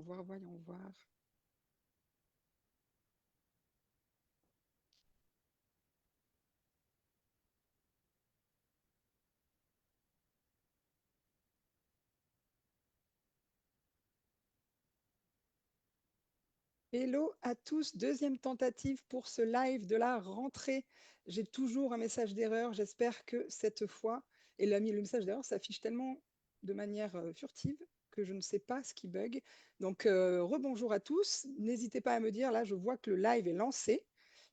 Voyons voir. Hello à tous, deuxième tentative pour ce live de la rentrée. J'ai toujours un message d'erreur, j'espère que cette fois, et le message d'erreur s'affiche tellement de manière furtive que je ne sais pas ce qui bug. Donc rebonjour à tous, n'hésitez pas à me dire, là je vois que le live est lancé.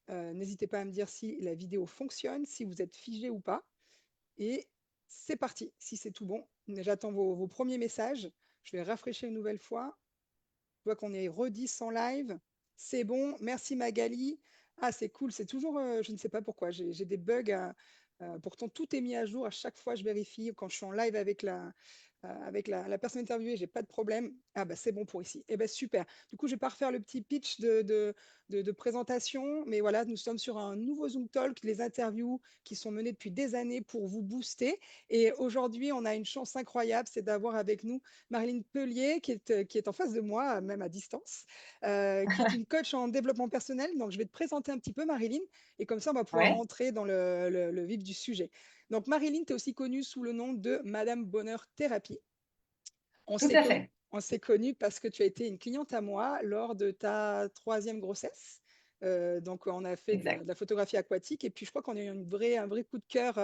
N'hésitez pas à me dire si la vidéo fonctionne, si vous êtes figé ou pas. Et c'est parti, si c'est tout bon. J'attends vos premiers messages. Je vais rafraîchir une nouvelle fois. Je vois qu'on est redit en live. C'est bon. Merci Magali. Ah, c'est cool. C'est toujours, je ne sais pas pourquoi, j'ai des bugs. Pourtant, tout est mis à jour. À chaque fois, je vérifie. Quand je suis en live avec la personne interviewée, j'ai pas de problème. Ah, bah, c'est bon pour ici. Eh ben, super. Du coup, je vais pas refaire le petit pitch de présentation. Mais voilà, nous sommes sur un nouveau Zoom Talk, les interviews qui sont menées depuis des années pour vous booster. Et aujourd'hui, on a une chance incroyable, c'est d'avoir avec nous Marilyn Pellier, qui est en face de moi, même à distance, qui est une coach en développement personnel. Donc, je vais te présenter un petit peu, Marilyn, et comme ça, on va pouvoir Ouais, rentrer dans le vif du sujet. Donc, Marilyn, tu es aussi connue sous le nom de Madame Bonheur Thérapie. On tout s'est à connu, fait. on s'est connu parce que tu as été une cliente à moi lors de ta troisième grossesse. Donc, on a fait Exact. de la photographie aquatique et puis je crois qu'on a eu un vrai coup de cœur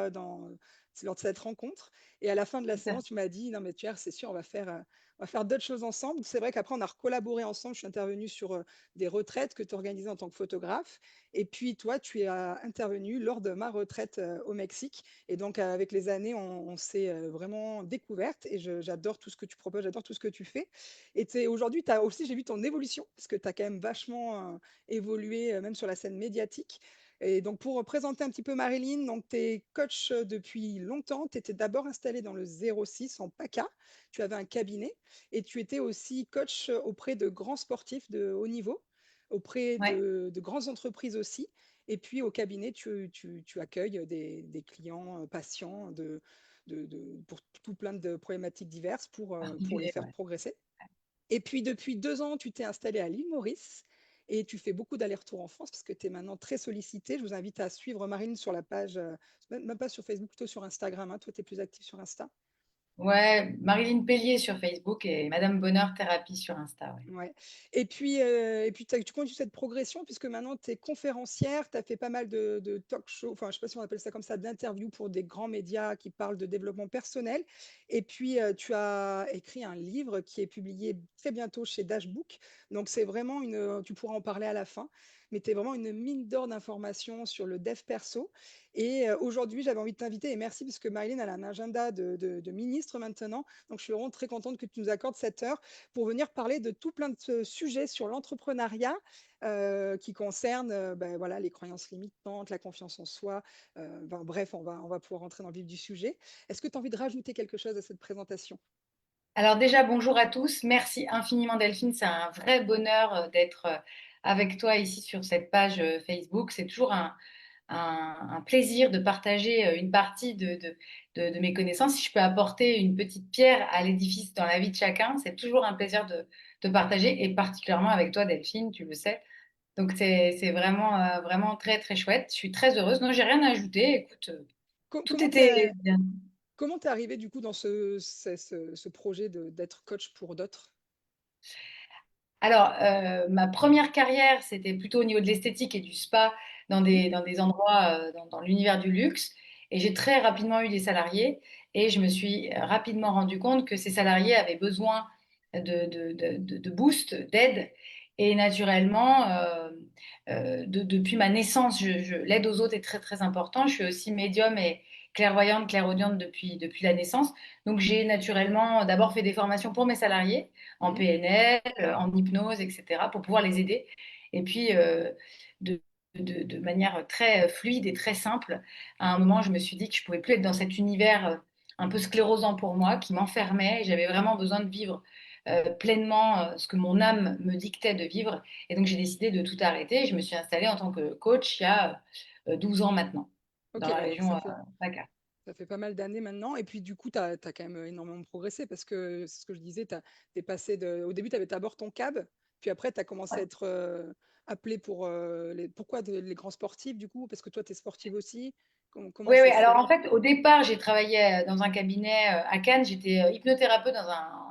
lors de cette rencontre. Et à la fin de la Tout à fait. séance, tu m'as dit, non mais Pierre, c'est sûr, on va faire d'autres choses ensemble. C'est vrai qu'après, on a recollaboré ensemble. Je suis intervenue sur des retraites que tu organisais en tant que photographe. Et puis, toi, tu es intervenu lors de ma retraite au Mexique. Et donc, avec les années, on s'est vraiment découverte et j'adore tout ce que tu proposes, j'adore tout ce que tu fais. Et aujourd'hui, tu as aussi, j'ai vu ton évolution, parce que tu as quand même vachement évolué, même sur la scène médiatique. Et donc, pour présenter un petit peu Marilyn, donc tu es coach depuis longtemps. Tu étais d'abord installée dans le 06 en PACA. Tu avais un cabinet et tu étais aussi coach auprès de grands sportifs de haut niveau, auprès Ouais. de grandes entreprises aussi. Et puis au cabinet, tu accueilles des clients, patients pour tout plein de problématiques diverses pour les Particulier, faire ouais. progresser. Et puis depuis 2 ans, tu t'es installé à l'île Maurice et tu fais beaucoup d'allers-retours en France parce que tu es maintenant très sollicité. Je vous invite à suivre Marine sur la page, même pas sur Facebook, plutôt sur Instagram, hein. Toi, tu es plus actif sur Insta. Ouais, Marilyn Pellier sur Facebook et Madame Bonheur Thérapie sur Insta. Ouais. Ouais. Et puis tu continues cette progression puisque maintenant tu es conférencière, tu as fait pas mal de talk shows, enfin je sais pas si on appelle ça comme ça, d'interviews pour des grands médias qui parlent de développement personnel. Et puis tu as écrit un livre qui est publié très bientôt chez Dashbook. Donc c'est vraiment tu pourras en parler à la fin, mais tu es vraiment une mine d'or d'informations sur le dev perso. Et aujourd'hui, j'avais envie de t'inviter, et merci parce que Marilyn a un agenda de ministre maintenant. Donc je suis vraiment très contente que tu nous accordes cette heure pour venir parler de tout plein de sujets sur l'entrepreneuriat qui concernent ben, voilà, les croyances limitantes, la confiance en soi. Ben, bref, on va pouvoir rentrer dans le vif du sujet. Est-ce que tu as envie de rajouter quelque chose à cette présentation? Alors déjà, bonjour à tous. Merci infiniment Delphine. C'est un vrai bonheur d'être avec toi ici sur cette page Facebook. C'est toujours un plaisir de partager une partie de mes connaissances. Si je peux apporter une petite pierre à l'édifice dans la vie de chacun, c'est toujours un plaisir de partager et particulièrement avec toi Delphine, tu le sais. Donc c'est vraiment, vraiment très, très chouette. Je suis très heureuse. Non, j'ai rien à ajouter. Écoute, tout Comment tu était bien. comment t'es arrivé du coup dans ce projet d'être coach pour d'autres? Alors, ma première carrière, c'était plutôt au niveau de l'esthétique et du spa Mhm. dans des endroits dans l'univers du luxe. Et j'ai très rapidement eu des salariés et je me suis rapidement rendu compte que ces salariés avaient besoin de boost, d'aide. Et naturellement, depuis ma naissance, l'aide aux autres est très, très important. Je suis aussi médium et clairvoyante, clairaudiente depuis la naissance. Donc, j'ai naturellement d'abord fait des formations pour mes salariés en Mhm. PNL, en hypnose, etc., pour pouvoir les aider. Et puis, de, de manière très fluide et très simple, à un moment, je me suis dit que je ne pouvais plus être dans cet univers un peu sclérosant pour moi, qui m'enfermait. J'avais vraiment besoin de vivre pleinement ce que mon âme me dictait de vivre. Et donc, j'ai décidé de tout arrêter. Et je me suis installée en tant que coach il y a 12 ans maintenant, Ok, dans la ouais, donc région PACA. Ça fait pas mal d'années maintenant. Et puis, du coup, tu as quand même énormément progressé parce que c'est ce que je disais, tu es passé de. Au début, tu avais d'abord ton cab, puis après, tu as commencé à être appelé pour pourquoi les grands sportifs, du coup? Parce que toi, tu es sportive aussi. Comment Oui, oui. ça Alors s'est. en fait, au départ, j'ai travaillé dans un cabinet à Cannes. J'étais hypnothérapeute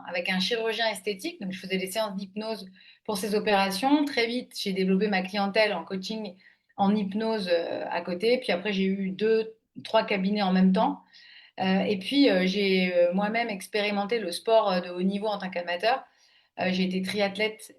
avec un chirurgien esthétique. Donc, je faisais des séances d'hypnose pour ces opérations. Très vite, j'ai développé ma clientèle en coaching, en hypnose à côté. Puis après, j'ai eu deux, trois cabinets en même temps. Et puis, j'ai moi-même expérimenté le sport de haut niveau en tant qu'amateur. J'ai été triathlète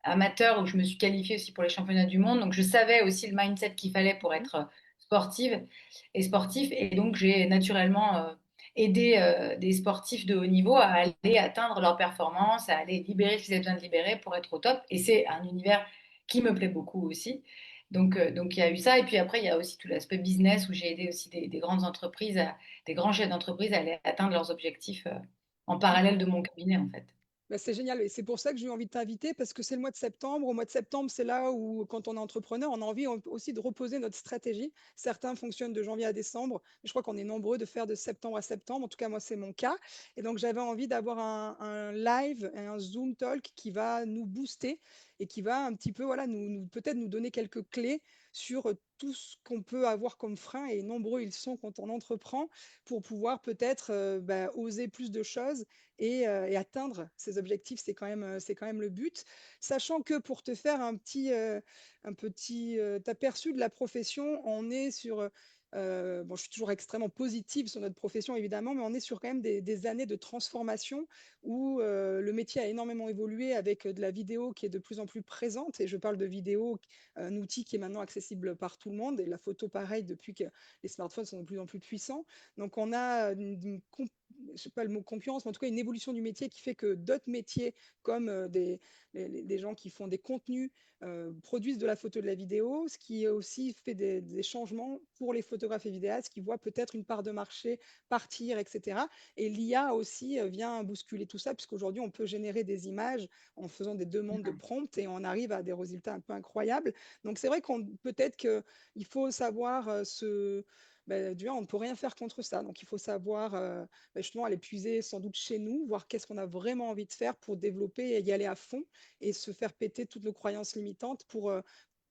amateur où je me suis qualifiée aussi pour les championnats du monde. Donc, je savais aussi le mindset qu'il fallait pour Mhm. être sportive et sportif. Et donc, j'ai naturellement aidé des sportifs de haut niveau à aller atteindre leur performance, à aller libérer ce qu'ils avaient besoin de libérer pour être au top. Et c'est un univers qui me plaît beaucoup aussi. Donc, il y a eu ça. Et puis après, il y a aussi tout l'aspect business où j'ai aidé aussi des grandes entreprises, des grands chefs d'entreprise à aller atteindre leurs objectifs en parallèle de mon cabinet, en fait. Bah, c'est génial et c'est pour ça que j'ai eu envie de t'inviter parce que c'est le mois de septembre. Au mois de septembre, c'est là où, quand on est entrepreneur, on a envie aussi de reposer notre stratégie. Certains fonctionnent de janvier à décembre, mais je crois qu'on est nombreux de faire de septembre à septembre. En tout cas, moi, c'est mon cas. Et donc, j'avais envie d'avoir un live, un Zoom talk qui va nous booster et qui va un petit peu, voilà, peut-être nous donner quelques clés sur tout ce qu'on peut avoir comme frein, et nombreux ils sont quand on entreprend, pour pouvoir peut-être oser plus de choses et atteindre ses objectifs, c'est quand même le but. Sachant que pour te faire un petit aperçu de la profession, on est sur, bon, je suis toujours extrêmement positive sur notre profession, évidemment, mais on est sur quand même des années de transformation où le métier a énormément évolué avec de la vidéo qui est de plus en plus présente. Et je parle de vidéo, un outil qui est maintenant accessible par tout le monde, et la photo, pareil, depuis que les smartphones sont de plus en plus puissants. Donc, on a je sais pas le mot concurrence, mais en tout cas une évolution du métier qui fait que d'autres métiers comme des gens qui font des contenus produisent de la photo, de la vidéo, ce qui aussi fait des changements pour les photographes et vidéastes qui voient peut-être une part de marché partir, etc. Et l'IA aussi vient bousculer tout ça, puisqu'aujourd'hui on peut générer des images en faisant des demandes de prompt et on arrive à des résultats un peu incroyables. Donc c'est vrai qu'on peut-être qu'il faut savoir on ne peut rien faire contre ça. Donc, il faut savoir justement aller puiser sans doute chez nous, voir qu'est-ce qu'on a vraiment envie de faire pour développer et y aller à fond et se faire péter toutes nos croyances limitantes pour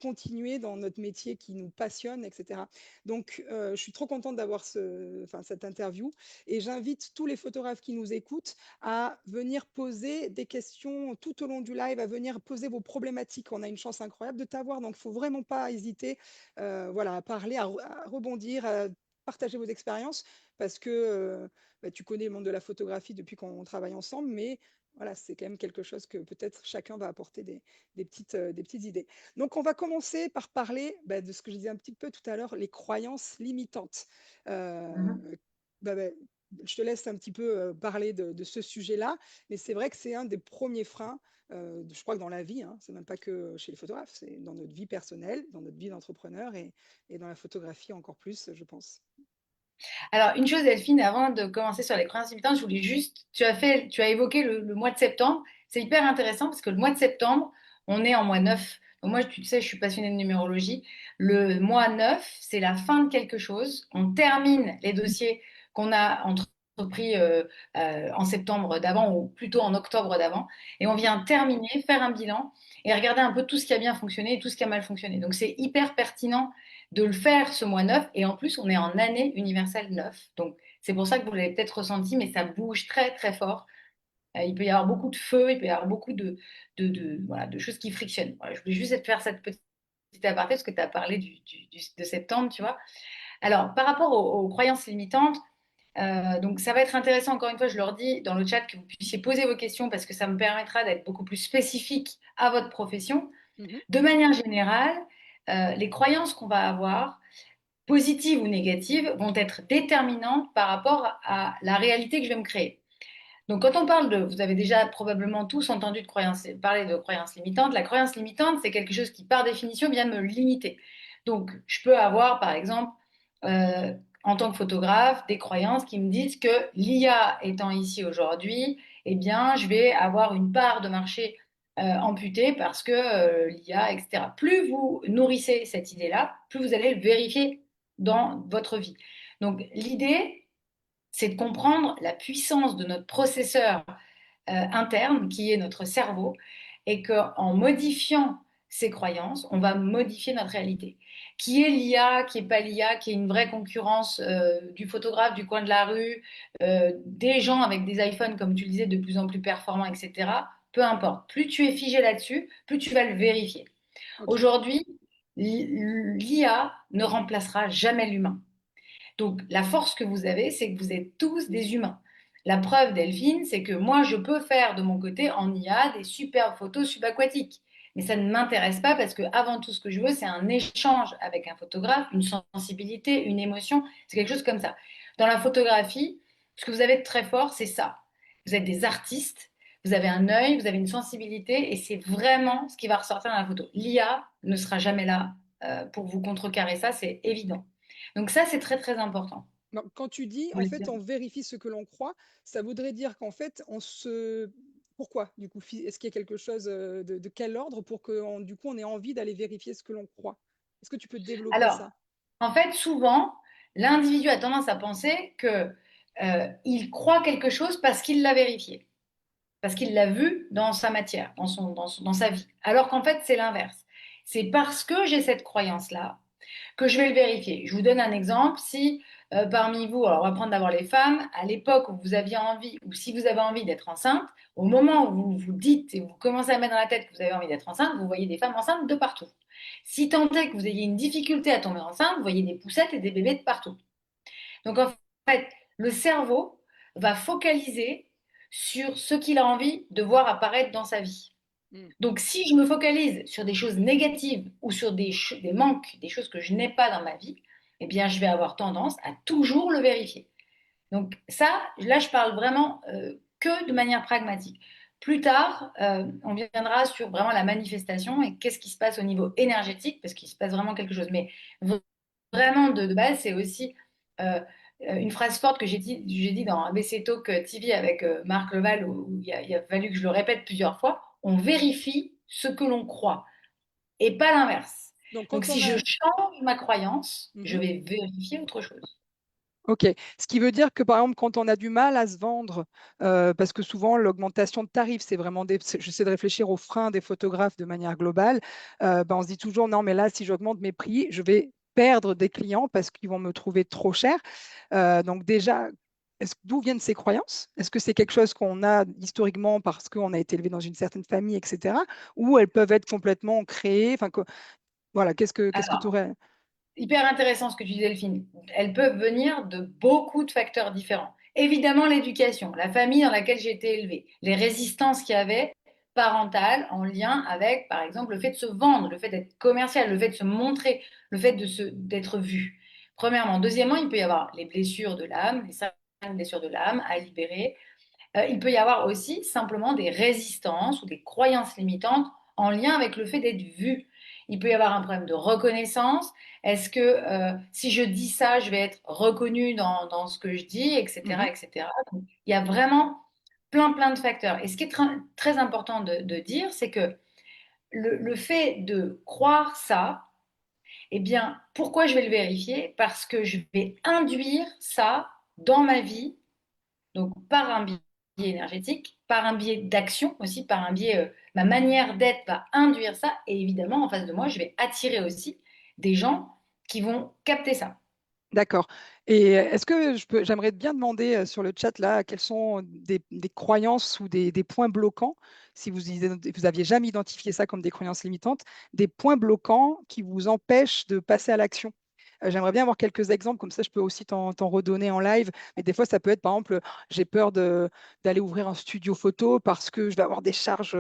continuer dans notre métier qui nous passionne, etc. Donc, je suis trop contente d'avoir cette interview et j'invite tous les photographes qui nous écoutent à venir poser des questions tout au long du live, à venir poser vos problématiques. On a une chance incroyable de t'avoir, donc il ne faut vraiment pas hésiter voilà, à parler, à rebondir, à partager vos expériences parce que tu connais le monde de la photographie depuis qu'on travaille ensemble, mais voilà, c'est quand même quelque chose que peut-être chacun va apporter des petites idées. Donc, on va commencer par parler de ce que je disais un petit peu tout à l'heure, les croyances limitantes. Euh, Mhm. bah, bah, je te laisse un petit peu parler de ce sujet-là, mais c'est vrai que c'est un des premiers freins, je crois que dans la vie, hein, c'est même pas que chez les photographes, c'est dans notre vie personnelle, dans notre vie d'entrepreneur et dans la photographie encore plus, je pense. Alors, une chose, Delphine, avant de commencer sur les croyances limitantes, je voulais juste, tu as évoqué le mois de septembre. C'est hyper intéressant parce que le mois de septembre, on est en mois 9. Donc moi, tu sais, je suis passionnée de numérologie. Le mois 9, c'est la fin de quelque chose. On termine les dossiers qu'on a entrepris en septembre d'avant ou plutôt en octobre d'avant. Et on Mhm. vient terminer, faire un bilan et regarder un peu tout ce qui a bien fonctionné et tout ce qui a mal fonctionné. Donc c'est hyper pertinent de le faire ce mois 9. Et en plus, on est en année universelle 9. Donc, c'est pour ça que vous l'avez peut-être ressenti, mais ça bouge très, très fort. Il peut y avoir beaucoup de feu, il peut y avoir beaucoup voilà, de choses qui frictionnent. Voilà, je voulais juste te faire cette petite aparté parce que tu as parlé de septembre, tu vois. Alors, par rapport aux croyances limitantes, donc ça va être intéressant, encore une fois, je leur dis dans le chat que vous puissiez poser vos questions parce que ça me permettra d'être beaucoup plus spécifique à votre profession. Mhm. De manière générale, les croyances qu'on va avoir, positives ou négatives, vont être déterminantes par rapport à la réalité que je vais me créer. Donc, quand on parle vous avez déjà probablement tous entendu parler de croyances limitantes. La croyance limitante, c'est quelque chose qui, par définition, vient me limiter. Donc, je peux avoir, par exemple, euh, en tant que photographe, des croyances qui me disent que l'IA étant ici aujourd'hui, eh bien, je vais avoir une part de marché amputée parce que l'IA, etc. Plus vous nourrissez cette idée-là, plus vous allez le vérifier dans votre vie. Donc, l'idée, c'est de comprendre la puissance de notre processeur interne, qui est notre cerveau, et qu'en modifiant ces croyances, on va modifier notre réalité. Qui est l'IA, qui est pas l'IA, qui est une vraie concurrence du photographe du coin de la rue, des gens avec des iPhones, comme tu le disais, de plus en plus performants, etc. Peu importe. Plus tu es figé là-dessus, plus tu vas le vérifier. Ok. Aujourd'hui, l'IA ne remplacera jamais l'humain. Donc, la force que vous avez, c'est que vous êtes tous des humains. La preuve, Delphine, c'est que moi, je peux faire de mon côté en IA des superbes photos subaquatiques. Mais ça ne m'intéresse pas parce que avant tout, ce que je veux, c'est un échange avec un photographe, une sensibilité, une émotion. C'est quelque chose comme ça. Dans la photographie, ce que vous avez de très fort, c'est ça. Vous êtes des artistes, vous avez un œil, vous avez une sensibilité, et c'est vraiment ce qui va ressortir dans la photo. L'IA ne sera jamais là pour vous contrecarrer ça, c'est évident. Donc ça, c'est très, très important. Donc, quand tu dis, Vous en voulez fait, dire. on vérifie ce que l'on croit, ça voudrait dire qu'en fait, on se... Pourquoi, du coup? Est-ce qu'il y a quelque chose de quel ordre pour que, du coup, on ait envie d'aller vérifier ce que l'on croit? Est-ce que tu peux développer Alors, ça? en fait, souvent, l'individu a tendance à penser que il croit quelque chose parce qu'il l'a vérifié, parce qu'il l'a vu dans sa matière, dans sa vie. Alors qu'en fait, c'est l'inverse. C'est parce que j'ai cette croyance-là que je vais le vérifier. Je vous donne un exemple. Si parmi vous, alors on va prendre d'abord les femmes, à l'époque où vous aviez envie, ou si vous avez envie d'être enceinte, au moment où vous vous dites et vous commencez à mettre dans la tête que vous avez envie d'être enceinte, vous voyez des femmes enceintes de partout. Si tant est que vous ayez une difficulté à tomber enceinte, vous voyez des poussettes et des bébés de partout. Donc en fait, le cerveau va focaliser sur ce qu'il a envie de voir apparaître dans sa vie. Hmm. Donc, si je me focalise sur des choses négatives ou sur des manques, des choses que je n'ai pas dans ma vie, eh bien, je vais avoir tendance à toujours le vérifier. Donc, ça, là, je parle vraiment que de manière pragmatique. Plus tard, on viendra sur vraiment la manifestation et qu'est-ce qui se passe au niveau énergétique, parce qu'il se passe vraiment quelque chose. Mais vraiment, de base, c'est aussi euh, une phrase forte que j'ai dit dans ABC Talk TV avec Marc Leval, où il a fallu que je le répète plusieurs fois. On vérifie ce que l'on croit et pas l'inverse. Donc, Donc, quand si on je a... change ma croyance, je Mhm. vais vérifier autre chose. Ok. Ce qui veut dire que, par exemple, quand on a du mal à se vendre, parce que souvent, l'augmentation de tarifs, c'est vraiment j'essaie de réfléchir aux freins des photographes de manière globale, ben, on se dit toujours, non, mais là, si j'augmente mes prix, je vais perdre des clients parce qu'ils vont me trouver trop cher. Donc déjà, d'où viennent ces croyances? Est-ce que c'est quelque chose qu'on a historiquement parce qu'on a été élevé dans une certaine famille, etc. Ou elles peuvent être complètement créées? Enfin, voilà, qu'est-ce que tu aurais? Hyper intéressant ce que tu dis, Delphine. Elles peuvent venir de beaucoup de facteurs différents. Évidemment, l'éducation, la famille dans laquelle j'ai été élevée, les résistances qu'il y avait parentales en lien avec, par exemple, le fait de se vendre, le fait d'être commercial, le fait de se montrer, le fait d'être vu. Premièrement. Deuxièmement, il peut y avoir les blessures de l'âme, les 5 blessures de l'âme à libérer. Il peut y avoir aussi simplement des résistances ou des croyances limitantes en lien avec le fait d'être vu. Il peut y avoir un problème de reconnaissance. Est-ce que si je dis ça, je vais être reconnu dans ce que je dis, Mhm. etc., etc. Donc, il y a vraiment plein de facteurs. Et ce qui est très important de dire, c'est que le fait de croire ça, eh bien, pourquoi je vais le vérifier? Parce que je vais induire ça dans ma vie, donc par un biais énergétique, par un biais d'action aussi, par un biais, ma manière d'être va induire ça. Et évidemment, en face de moi, je vais attirer aussi des gens qui vont capter ça. D'accord. Et est-ce que j'aimerais bien demander sur le chat là, quelles sont des croyances ou des points bloquants, si vous aviez jamais identifié ça comme des croyances limitantes, des points bloquants qui vous empêchent de passer à l'action. J'aimerais bien avoir quelques exemples, comme ça je peux aussi t'en redonner en live. Mais des fois, ça peut être, par exemple, j'ai peur d'aller ouvrir un studio photo parce que je vais avoir des charges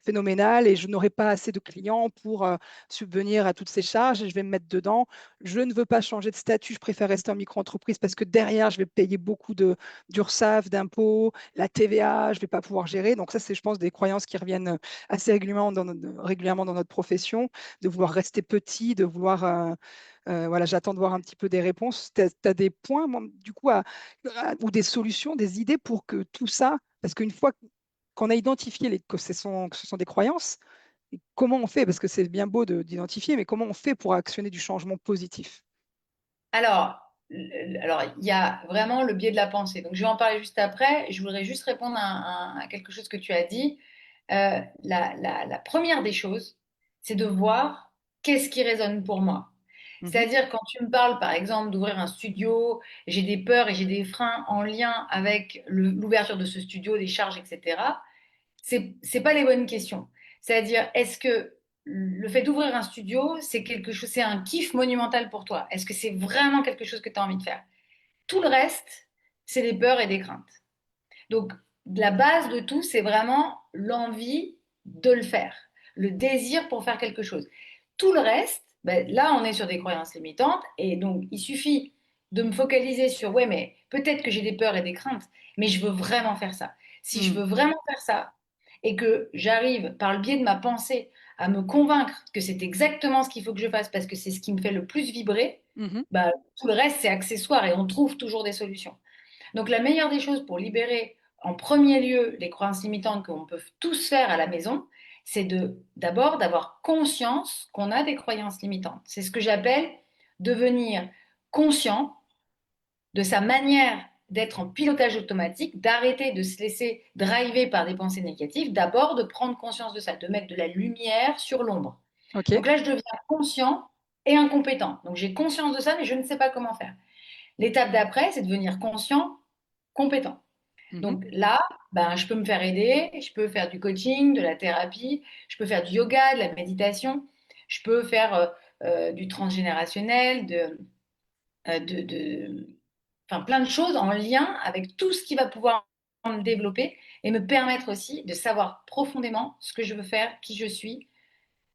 phénoménales et je n'aurai pas assez de clients pour subvenir à toutes ces charges et je vais me mettre dedans. Je ne veux pas changer de statut, je préfère rester en micro-entreprise parce que derrière, je vais payer beaucoup d'URSSAF, d'impôts, la TVA, je ne vais pas pouvoir gérer. Donc ça, c'est, je pense, des croyances qui reviennent assez régulièrement dans notre profession, de vouloir rester petit, de vouloir... voilà, j'attends de voir un petit peu des réponses. Tu as, des points, du coup, ou des solutions, des idées pour que tout ça, parce qu'une fois qu'on a identifié que ce sont des croyances, comment on fait? Parce que c'est bien beau d'identifier, mais comment on fait pour actionner du changement positif? Alors, alors, il y a vraiment le biais de la pensée. Donc, je vais en parler juste après. Je voudrais juste répondre à quelque chose que tu as dit. La première des choses, c'est de voir qu'est-ce qui résonne pour moi. Mhm, C'est-à-dire, quand tu me parles, par exemple, d'ouvrir un studio, j'ai des peurs et j'ai des freins en lien avec l'ouverture de ce studio, des charges, etc. C'est pas les bonnes questions. C'est-à-dire, est-ce que le fait d'ouvrir un studio, c'est quelque chose, c'est un kiff monumental pour toi? Est-ce que c'est vraiment quelque chose que tu as envie de faire? Tout le reste, c'est des peurs et des craintes. Donc, la base de tout, c'est vraiment l'envie de le faire, le désir pour faire quelque chose. Tout le reste, ben, là, on est sur des croyances limitantes, et donc il suffit de me focaliser sur, ouais, mais peut-être que j'ai des peurs et des craintes, mais je veux vraiment faire ça. Si je mm, veux vraiment faire ça, et que j'arrive, par le biais de ma pensée, à me convaincre que c'est exactement ce qu'il faut que je fasse parce que c'est ce qui me fait le plus vibrer, mhm. bah, tout le reste, c'est accessoire et on trouve toujours des solutions. Donc la meilleure des choses pour libérer en premier lieu les croyances limitantes qu'on peut tous faire à la maison, c'est d'abord d'avoir conscience qu'on a des croyances limitantes. C'est ce que j'appelle devenir conscient de sa manière d'être en pilotage automatique, d'arrêter de se laisser driver par des pensées négatives, d'abord de prendre conscience de ça, de mettre de la lumière sur l'ombre. OK. Donc là, je deviens conscient et incompétent. Donc j'ai conscience de ça, mais je ne sais pas comment faire. L'étape d'après, c'est devenir conscient, compétent. Mhm, Donc là, ben, je peux me faire aider, je peux faire du coaching, de la thérapie, je peux faire du yoga, de la méditation, je peux faire du transgénérationnel, enfin, plein de choses en lien avec tout ce qui va pouvoir me développer et me permettre aussi de savoir profondément ce que je veux faire, qui je suis.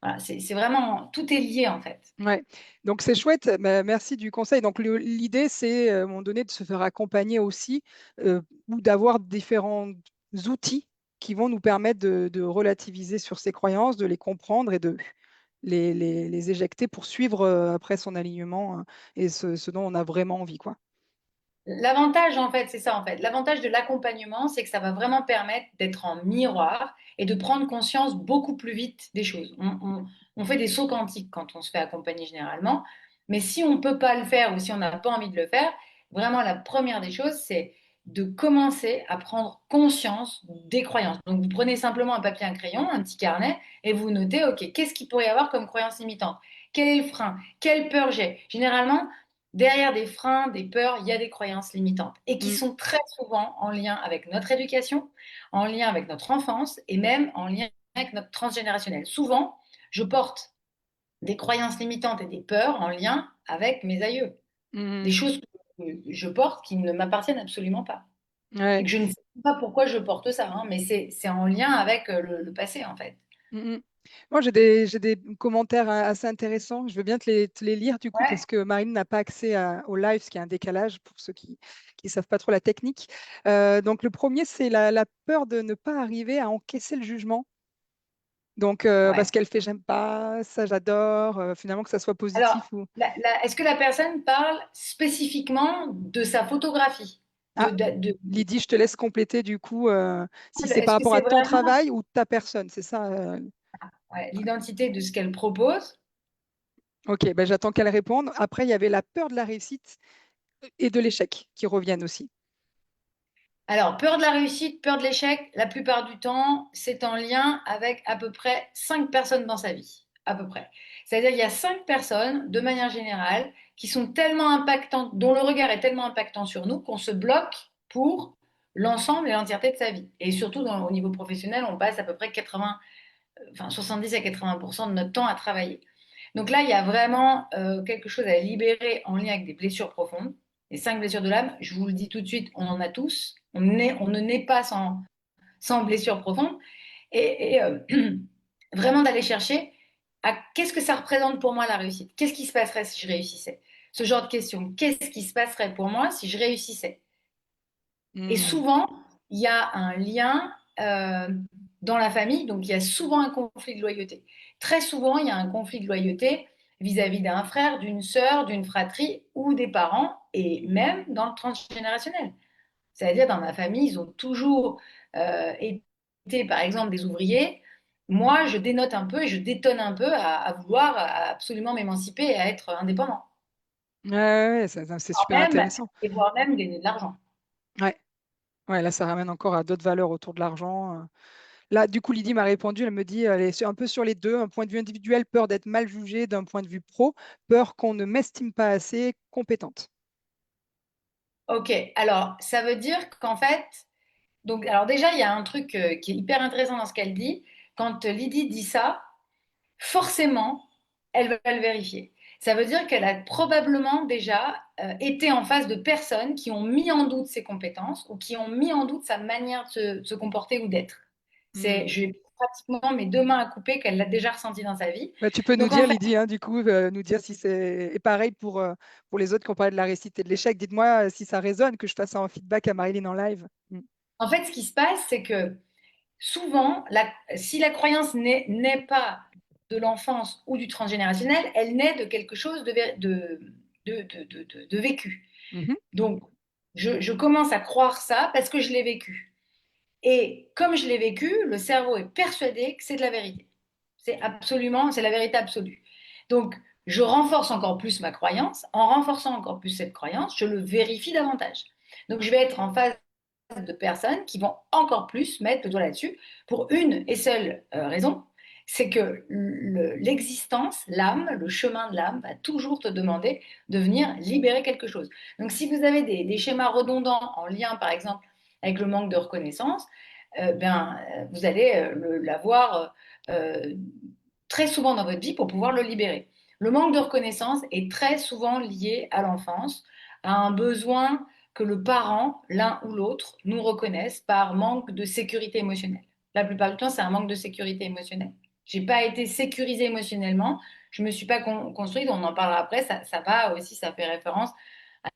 Voilà, c'est vraiment, tout est lié en fait. ouais. Donc c'est chouette. Bah, merci du conseil. Donc l'idée, c'est à un moment donné de se faire accompagner aussi ou d'avoir différents outils qui vont nous permettre de relativiser sur ces croyances, de les comprendre et de les éjecter pour suivre après son alignement et ce dont on a vraiment envie, quoi. L'avantage, en fait, c'est ça, en fait. L'avantage de l'accompagnement, c'est que ça va vraiment permettre d'être en miroir et de prendre conscience beaucoup plus vite des choses. On fait des sauts quantiques quand on se fait accompagner généralement, mais si on ne peut pas le faire ou si on n'a pas envie de le faire, vraiment, la première des choses, c'est de commencer à prendre conscience des croyances. Donc, vous prenez simplement un papier, un crayon, un petit carnet, et vous notez, OK, qu'est-ce qu'il pourrait y avoir comme croyance limitante? Quel est le frein? Quelle peur j'ai? Généralement, derrière des freins, des peurs, il y a des croyances limitantes et qui Mm, sont très souvent en lien avec notre éducation, en lien avec notre enfance et même en lien avec notre transgénérationnel. Souvent, je porte des croyances limitantes et des peurs en lien avec mes aïeux, des mm, choses que je porte qui ne m'appartiennent absolument pas et ouais. que je ne sais pas pourquoi je porte ça, hein, mais c'est en lien avec le passé en fait. Mm, mm. Moi, j'ai des commentaires assez intéressants. Je veux bien te les lire du coup, Ouais. parce que Marine n'a pas accès au live, ce qui est un décalage pour ceux qui ne savent pas trop la technique. Donc, le premier, c'est la peur de ne pas arriver à encaisser le jugement. Donc, Ouais. parce qu'elle fait j'aime pas, ça j'adore, finalement que ça soit Alors, positif ou. est-ce que la personne parle spécifiquement de sa photographie? Ah, Lydie, je te laisse compléter du coup si c'est par Est-ce que rapport c'est à ton vraiment travail ou ta personne, c'est ça ouais, l'identité de ce qu'elle propose? Ok, ben j'attends qu'elle réponde. Après, il y avait la peur de la réussite et de l'échec qui reviennent aussi. Alors, peur de la réussite, peur de l'échec, la plupart du temps, c'est en lien avec à peu près 5 personnes dans sa vie. À peu près. C'est-à-dire qu'il y a 5 personnes, de manière générale, qui sont tellement impactantes, dont le regard est tellement impactant sur nous qu'on se bloque pour l'ensemble et l'entièreté de sa vie. Et surtout, au niveau professionnel, on passe à peu près 80, enfin 70 à 80% de notre temps à travailler. Donc là, il y a vraiment quelque chose à libérer en lien avec des blessures profondes. Les 5 blessures de l'âme, je vous le dis tout de suite, on en a tous. On ne naît pas sans blessures profondes. Et vraiment d'aller chercher à qu'est-ce que ça représente pour moi la réussite? Qu'est-ce qui se passerait si je réussissais? Ce genre de questions. Qu'est-ce qui se passerait pour moi si je réussissais? Et Hmm. souvent, il y a un lien dans la famille, donc il y a souvent un conflit de loyauté. Très souvent, il y a un conflit de loyauté vis-à-vis d'un frère, d'une sœur, d'une fratrie ou des parents, et même dans le transgénérationnel. C'est-à-dire, dans ma famille, ils ont toujours été, par exemple, des ouvriers. Moi, je dénote un peu et je détonne un peu à vouloir absolument m'émanciper et à être indépendant. Ouais, ouais, ouais, c'est super Même, intéressant. et voire même gagner de l'argent. Ouais. Ouais, là, ça ramène encore à d'autres valeurs autour de l'argent. Là, du coup, Lydie m'a répondu, elle me dit, elle est un peu sur les deux, un point de vue individuel, peur d'être mal jugée, d'un point de vue pro, peur qu'on ne m'estime pas assez compétente. Ok, alors ça veut dire qu'en fait, donc alors déjà il y a un truc qui est hyper intéressant dans ce qu'elle dit. Quand Lydie dit ça, forcément, elle va le vérifier. Ça veut dire qu'elle a probablement déjà été en face de personnes qui ont mis en doute ses compétences ou qui ont mis en doute sa manière de se comporter ou d'être. Hmm. J'ai pratiquement mes deux mains à couper qu'elle l'a déjà ressenti dans sa vie. Bah, tu peux nous Donc en dire, fait, Lydie, hein, du coup, nous dire si c'est... Et pareil pour les autres qui ont parlé de la réussite et de l'échec. Dites-moi si ça résonne, que je fasse un feedback à Marilyn en live. Hmm. ce qui se passe, c'est que souvent, si la croyance n'est pas de l'enfance ou du transgénérationnel, elle naît de quelque chose de vécu. Mhm. Donc, je commence à croire ça parce que je l'ai vécu. Et comme je l'ai vécu, le cerveau est persuadé que c'est de la vérité. C'est la vérité absolue. Donc, je renforce encore plus ma croyance. En renforçant encore plus cette croyance, je le vérifie davantage. Donc, je vais être en phase de personnes qui vont encore plus mettre le doigt là-dessus pour une et seule raison, c'est que l'existence, l'âme, le chemin de l'âme va toujours te demander de venir libérer quelque chose. Donc si vous avez des schémas redondants en lien par exemple avec le manque de reconnaissance, vous allez l'avoir très souvent dans votre vie pour pouvoir le libérer. Le manque de reconnaissance est très souvent lié à l'enfance, à un besoin que le parent, l'un ou l'autre, nous reconnaissent par manque de sécurité émotionnelle. La plupart du temps, c'est un manque de sécurité émotionnelle. J'ai pas été sécurisée émotionnellement, je me suis pas construite, on en parlera après, ça va aussi, ça fait référence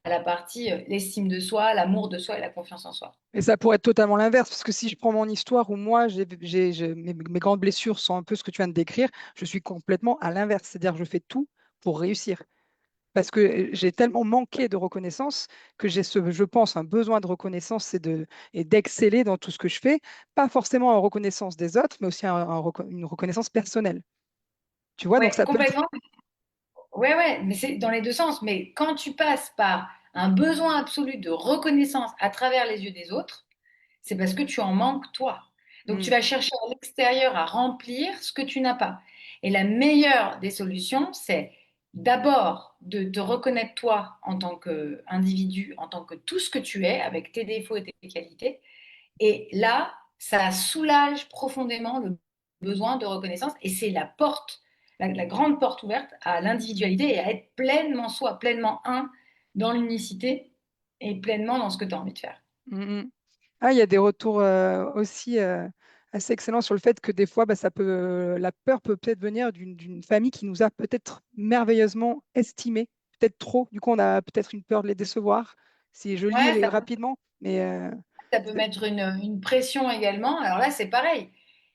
à la partie l'estime de soi, l'amour de soi et la confiance en soi. Et ça pourrait être totalement l'inverse, parce que si je prends mon histoire où moi, mes grandes blessures sont un peu ce que tu viens de décrire, je suis complètement à l'inverse. C'est-à-dire que je fais tout pour réussir. Parce que j'ai tellement manqué de reconnaissance que je pense, un besoin de reconnaissance et d'exceller dans tout ce que je fais, pas forcément en reconnaissance des autres, mais aussi une reconnaissance personnelle. Tu vois, donc Ouais, ça peut être... complètement. Ouais, ouais, mais c'est dans les deux sens. Mais quand tu passes par un besoin absolu de reconnaissance à travers les yeux des autres, c'est parce que tu en manques toi. Donc tu Hmm, vas chercher à l'extérieur à remplir ce que tu n'as pas. Et la meilleure des solutions, c'est d'abord de te reconnaître toi en tant qu'individu, en tant que tout ce que tu es, avec tes défauts et tes qualités. Et là, ça soulage profondément le besoin de reconnaissance et c'est la porte, la grande porte ouverte à l'individualité et à être pleinement soi, pleinement un dans l'unicité et pleinement dans ce que tu as envie de faire. hmm, hmm. Ah, il y a des retours aussi assez excellents sur le fait que des fois, bah, la peur peut peut-être venir d'une famille qui nous a peut-être merveilleusement estimés, peut-être trop. Du coup, on a peut-être une peur de les décevoir. C'est joli Ouais, et rapidement, mais ça peut mettre une pression également. Alors là, c'est pareil.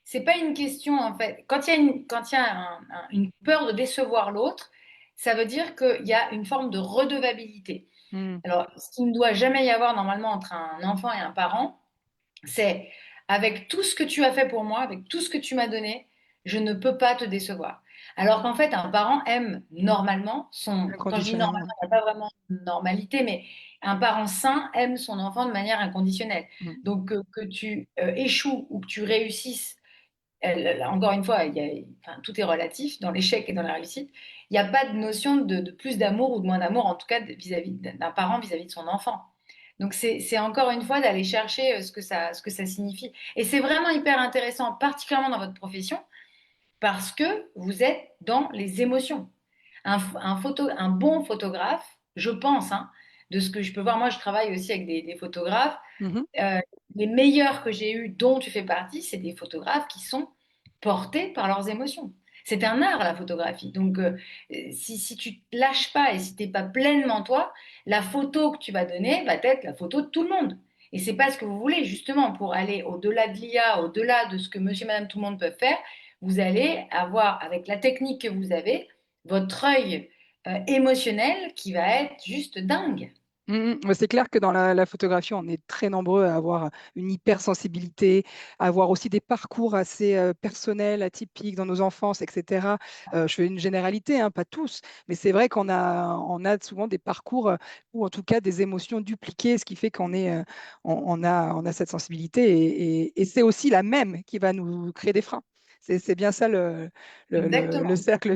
C'est pas une question, en fait. Quand il y a une peur de décevoir l'autre, ça veut dire qu'il y a une forme de redevabilité. hmm, Alors, ce qui ne doit jamais y avoir normalement entre un enfant et un parent, c'est avec tout ce que tu as fait pour moi, avec tout ce que tu m'as donné, je ne peux pas te décevoir. Alors qu'en fait, un parent aime normalement quand je dis inconditionnellement. normalement, il n'y a pas vraiment de normalité, mais un parent sain aime son enfant de manière inconditionnelle. Hmm. Donc que tu échoues ou que tu réussisses, encore une fois, enfin, tout est relatif dans l'échec et dans la réussite. Il n'y a pas de notion de plus d'amour ou de moins d'amour, en tout cas vis-à-vis d'un parent vis-à-vis de son enfant. Donc c'est encore une fois d'aller chercher ce que ça signifie. Et c'est vraiment hyper intéressant, particulièrement dans votre profession, parce que vous êtes dans les émotions. Un bon photographe, je pense, hein, de ce que je peux voir, moi je travaille aussi avec des photographes, Mhm. euh, les meilleurs que j'ai eus, dont tu fais partie, c'est des photographes qui sont portés par leurs émotions. C'est un art, la photographie. Donc, si tu te lâches pas et si tu n'es pas pleinement toi, la photo que tu vas donner va être la photo de tout le monde. Et c'est pas ce que vous voulez, justement, pour aller au-delà de l'IA, au-delà de ce que monsieur, madame, tout le monde peut faire, vous allez avoir, avec la technique que vous avez, votre œil émotionnel qui va être juste dingue. Mais c'est clair que dans la photographie, on est très nombreux à avoir une hypersensibilité, à avoir aussi des parcours assez personnels, atypiques dans nos enfances, etc. Je fais une généralité, hein, pas tous, mais c'est vrai qu'on a souvent des parcours ou en tout cas des émotions dupliquées, ce qui fait qu'on a cette sensibilité et c'est aussi la même qui va nous créer des freins. C'est bien ça le Exactement. cercle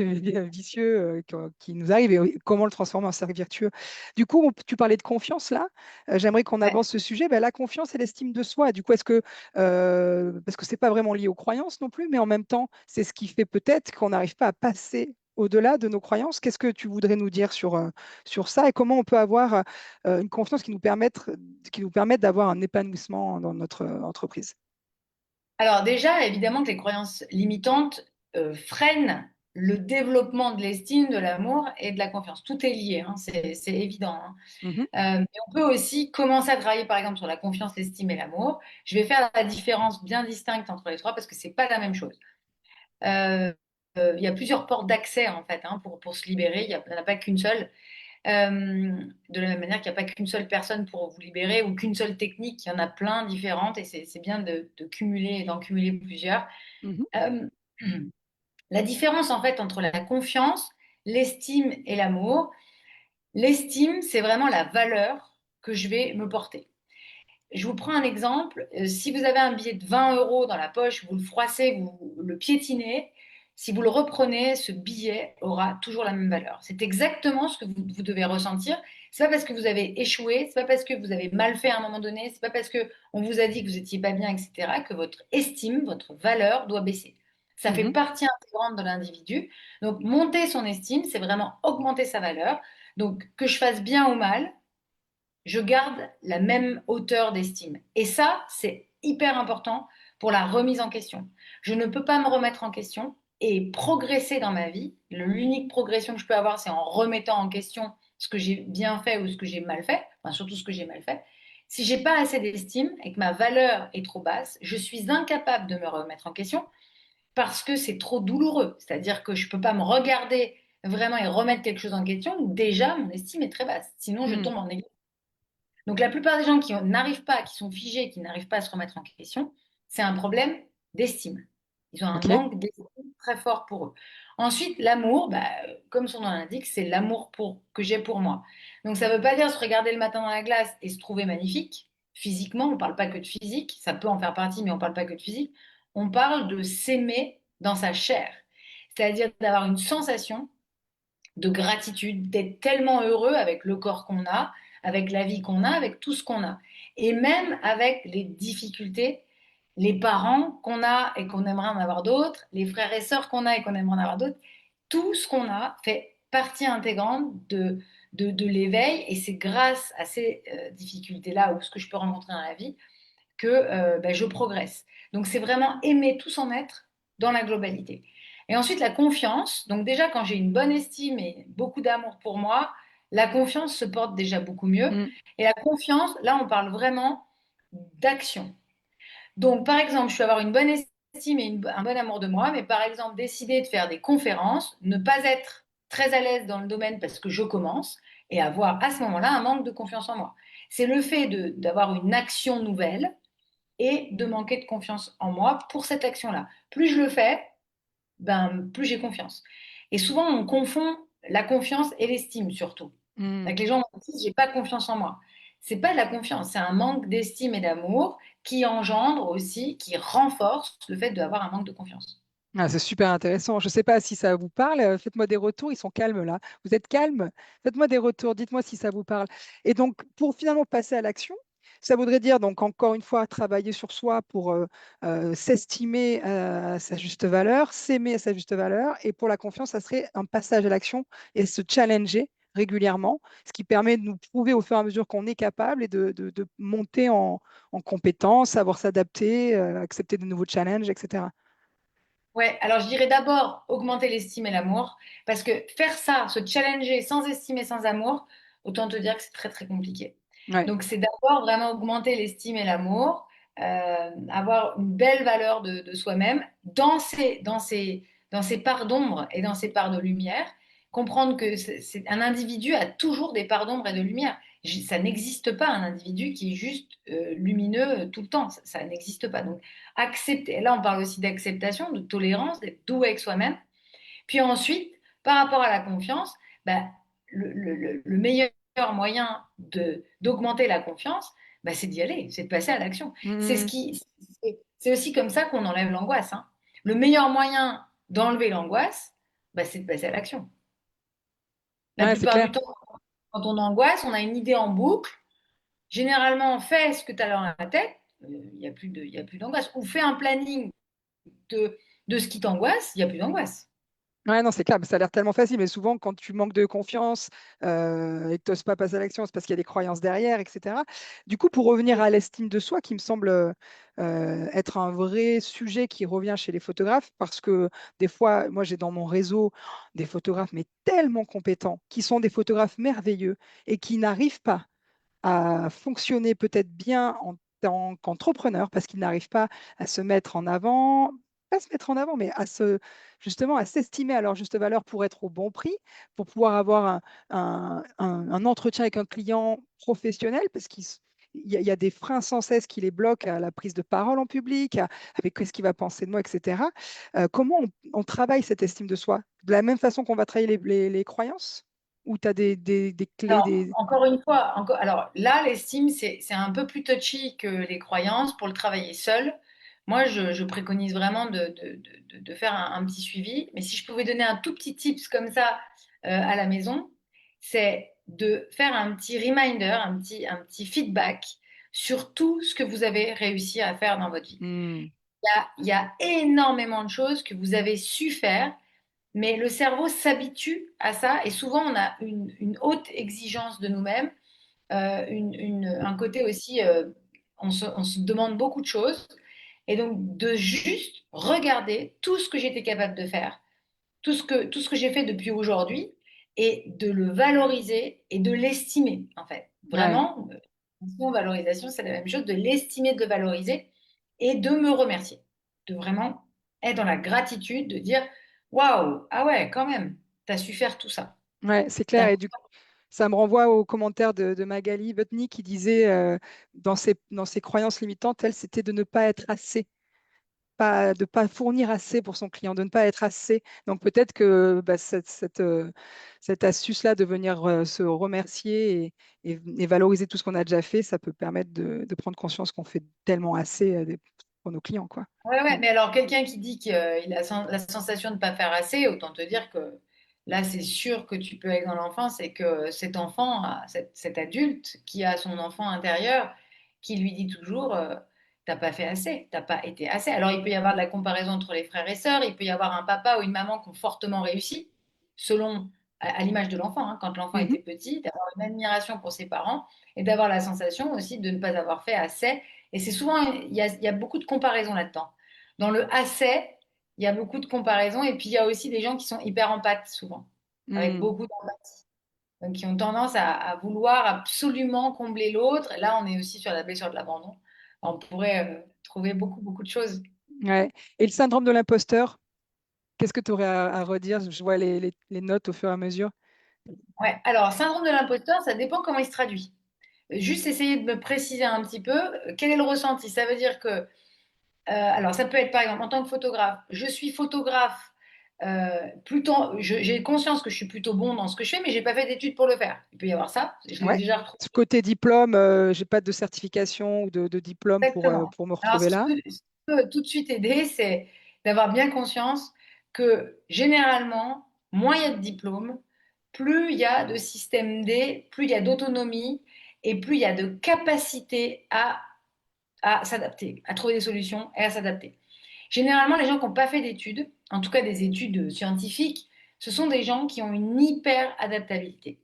vicieux qui nous arrive et comment le transformer en cercle vertueux. Du coup, tu parlais de confiance là. J'aimerais qu'on Ouais. avance ce sujet. Ben, la confiance et l'estime de soi. Du coup, parce que c'est pas vraiment lié aux croyances non plus, mais en même temps, c'est ce qui fait peut-être qu'on n'arrive pas à passer au-delà de nos croyances. Qu'est-ce que tu voudrais nous dire sur ça et comment on peut avoir une confiance qui nous permette d'avoir un épanouissement dans notre entreprise? Alors déjà, évidemment que les croyances limitantes freinent le développement de l'estime, de l'amour et de la confiance. Tout est lié, hein, c'est évident, hein. Mhm, Mais on peut aussi commencer à travailler, par exemple, sur la confiance, l'estime et l'amour. Je vais faire la différence bien distincte entre les trois parce que c'est pas la même chose. Euh, il y a plusieurs portes d'accès, en fait, hein, pour se libérer. Il n'y en a pas qu'une seule. De la même manière qu'il n'y a pas qu'une seule personne pour vous libérer ou qu'une seule technique, il y en a plein différentes et c'est bien de cumuler et d'en cumuler plusieurs. mhm, Euh, la différence en fait entre la confiance, l'estime et l'amour, l'estime, c'est vraiment la valeur que je vais me porter. Je vous prends un exemple. Si vous avez un billet de 20 euros dans la poche, vous le froissez, vous le piétinez, si vous le reprenez, ce billet aura toujours la même valeur. C'est exactement ce que vous devez ressentir. C'est pas parce que vous avez échoué, c'est pas parce que vous avez mal fait à un moment donné, c'est pas parce que on vous a dit que vous étiez pas bien, etc., que votre estime, votre valeur doit baisser. Ça fait mhm, partie intégrante de l'individu. Donc, monter son estime, c'est vraiment augmenter sa valeur. Donc, que je fasse bien ou mal, je garde la même hauteur d'estime. Et ça, c'est hyper important pour la remise en question. Je ne peux pas me remettre en question et progresser dans ma vie. L'unique progression que je peux avoir, c'est en remettant en question ce que j'ai bien fait ou ce que j'ai mal fait, enfin surtout ce que j'ai mal fait. Si j'ai pas assez d'estime et que ma valeur est trop basse, je suis incapable de me remettre en question parce que c'est trop douloureux. C'est-à-dire que je peux pas me regarder vraiment et remettre quelque chose en question. Déjà, mon estime est très basse. Sinon, je mhm. tombe en négatif. Donc la plupart des gens qui n'arrivent pas, qui sont figés, qui n'arrivent pas à se remettre en question, c'est un problème d'estime. Ils ont un Ok. manque d'estime très fort pour eux. Ensuite, l'amour, bah, comme son nom l'indique, c'est l'amour que j'ai pour moi. Donc ça ne veut pas dire se regarder le matin dans la glace et se trouver magnifique. Physiquement, on ne parle pas que de physique, ça peut en faire partie, mais on ne parle pas que de physique. On parle de s'aimer dans sa chair, c'est-à-dire d'avoir une sensation de gratitude, d'être tellement heureux avec le corps qu'on a, avec la vie qu'on a, avec tout ce qu'on a. Et même avec les difficultés, les parents qu'on a et qu'on aimerait en avoir d'autres, les frères et sœurs qu'on a et qu'on aimerait en avoir d'autres, tout ce qu'on a fait partie intégrante de l'éveil. Et c'est grâce à ces difficultés-là ou ce que je peux rencontrer dans la vie que ben, je progresse. Donc c'est vraiment aimer tout s'en être dans la globalité. Et ensuite la confiance. Donc déjà quand j'ai une bonne estime et beaucoup d'amour pour moi, la confiance se porte déjà beaucoup mieux. Mm. Et la confiance, là on parle vraiment d'action. Donc par exemple, je peux avoir une bonne estime et un bon amour de moi, mais par exemple décider de faire des conférences, ne pas être très à l'aise dans le domaine parce que je commence et avoir à ce moment-là un manque de confiance en moi. C'est le fait d'avoir une action nouvelle et de manquer de confiance en moi pour cette action-là. Plus je le fais, ben, plus j'ai confiance. Et souvent, on confond la confiance et l'estime surtout. Mm. Donc, les gens me disent, j'ai pas confiance en moi. C'est pas de la confiance, c'est un manque d'estime et d'amour qui engendre aussi, qui renforce le fait d'avoir un manque de confiance. Ah, c'est super intéressant. Je ne sais pas si ça vous parle. Faites-moi des retours. Ils sont calmes là. Vous êtes calmes? Faites-moi des retours. Dites-moi si ça vous parle. Et donc, pour finalement passer à l'action, ça voudrait dire donc encore une fois travailler sur soi pour s'estimer à sa juste valeur, s'aimer à sa juste valeur. Et pour la confiance, ça serait un passage à l'action et se challenger régulièrement, ce qui permet de nous prouver au fur et à mesure qu'on est capable et de monter en compétences, savoir s'adapter, accepter de nouveaux challenges, etc. Ouais, alors je dirais d'abord augmenter l'estime et l'amour, parce que faire ça, se challenger sans estime et sans amour, autant te dire que c'est très très compliqué. Ouais. Donc c'est d'abord vraiment augmenter l'estime et l'amour, avoir une belle valeur de soi-même dans ses parts d'ombre et dans ses parts de lumière, comprendre que un individu a toujours des parts d'ombre et de lumière. Ça n'existe pas un individu qui est juste lumineux tout le temps. Ça n'existe pas. Donc, accepter. Là, on parle aussi d'acceptation, de tolérance, d'être doux avec soi-même. Puis ensuite, par rapport à la confiance, bah, le meilleur moyen d'augmenter la confiance, bah, c'est d'y aller, c'est de passer à l'action. Mmh. C'est aussi comme ça qu'on enlève l'angoisse, hein. Le meilleur moyen d'enlever l'angoisse, bah, c'est de passer à l'action. La Ouais, c'est plupart clair. du temps, quand on angoisse, on a une idée en boucle. Généralement, fais ce que tu as dans la tête, il n'y a plus y a plus d'angoisse. Ou fais un planning de ce qui t'angoisse, il n'y a plus d'angoisse. Ouais, non, c'est clair, mais ça a l'air tellement facile, mais souvent, quand tu manques de confiance et que tu n'oses pas passer à l'action, c'est parce qu'il y a des croyances derrière, etc. Du coup, pour revenir à l'estime de soi, qui me semble être un vrai sujet qui revient chez les photographes, parce que des fois, moi, j'ai dans mon réseau des photographes, mais tellement compétents, qui sont des photographes merveilleux et qui n'arrivent pas à fonctionner peut-être bien en tant qu'entrepreneur parce qu'ils n'arrivent pas à se mettre en avant, pas se mettre en avant, mais justement à s'estimer à leur juste valeur pour être au bon prix, pour pouvoir avoir un entretien avec un client professionnel parce qu'il y a des freins sans cesse qui les bloquent à la prise de parole en public, avec qu'est-ce qu'il va penser de moi, etc. Comment on travaille cette estime de soi? De la même façon qu'on va travailler les croyances? Ou tu as des clés, Alors, des... encore une fois, alors là, l'estime, c'est un peu plus touchy que les croyances pour le travailler seul. Moi, je préconise vraiment de faire un petit suivi. Mais si je pouvais donner un tout petit tips comme ça à la maison, c'est de faire un petit reminder, un petit feedback sur tout ce que vous avez réussi à faire dans votre vie. Hmm. Il y a énormément de choses que vous avez su faire, mais le cerveau s'habitue à ça et souvent on a une haute exigence de nous-mêmes, un côté aussi, on se demande beaucoup de choses. Et donc de juste regarder tout ce que j'étais capable de faire, tout ce que j'ai fait depuis aujourd'hui, et de le valoriser et de l'estimer, en fait. Ouais, Vraiment, valorisation, c'est la même chose, de l'estimer, de le valoriser et de me remercier. De vraiment être dans la gratitude, de dire waouh, ah ouais, quand même, tu as su faire tout ça. ouais, c'est clair. T'as- Et ça me renvoie au commentaire de Magali Botny qui disait dans ses croyances limitantes, elle, c'était de ne pas être assez, de ne pas fournir assez pour son client, de ne pas être assez. Donc peut-être que bah, cette astuce-là de venir se remercier et valoriser tout ce qu'on a déjà fait, ça peut permettre de prendre conscience qu'on fait tellement assez pour nos clients, quoi. Ouais, ouais, Mm. mais alors quelqu'un qui dit qu'il a la sensation de ne pas faire assez, autant te dire que là, c'est sûr que tu peux aller dans l'enfance et que cet enfant, cet adulte qui a son enfant intérieur, qui lui dit toujours, t'as pas fait assez, t'as pas été assez. Alors il peut y avoir de la comparaison entre les frères et sœurs, il peut y avoir un papa ou une maman qui ont fortement réussi, selon, à l'image de l'enfant, hein, quand l'enfant Mhm. était petit, d'avoir une admiration pour ses parents et d'avoir la sensation aussi de ne pas avoir fait assez. Et c'est souvent, il y a beaucoup de comparaisons là-dedans. Dans le assez, il y a beaucoup de comparaisons. Et puis, il y a aussi des gens qui sont hyper empathes, souvent, avec Mm. beaucoup d'empathie. Donc, qui ont tendance à vouloir absolument combler l'autre. Là, on est aussi sur la blessure de l'abandon. On pourrait trouver beaucoup, beaucoup de choses. Ouais. Et le syndrome de l'imposteur, qu'est-ce que tu aurais à redire? Je vois les notes au fur et à mesure. Ouais. Alors, syndrome de l'imposteur, ça dépend comment il se traduit. Juste essayer de me préciser un petit peu quel est le ressenti. Ça veut dire que alors, ça peut être par exemple en tant que photographe. Je suis photographe, plutôt, j'ai conscience que je suis plutôt bon dans ce que je fais, mais j'ai pas fait d'études pour le faire. Il peut y avoir ça. Je l'ai Ouais. déjà retrouvé. Ce côté diplôme, j'ai pas de certification ou de diplôme Exactement. pour me Alors, retrouver là. ce qui peut tout de suite aider, c'est d'avoir bien conscience que généralement, moins il y a de diplômes, plus il y a de système D, plus il y a d'autonomie et plus il y a de capacité à s'adapter, à trouver des solutions et à s'adapter. Généralement, les gens qui n'ont pas fait d'études, en tout cas des études scientifiques, ce sont des gens qui ont une hyper adaptabilité.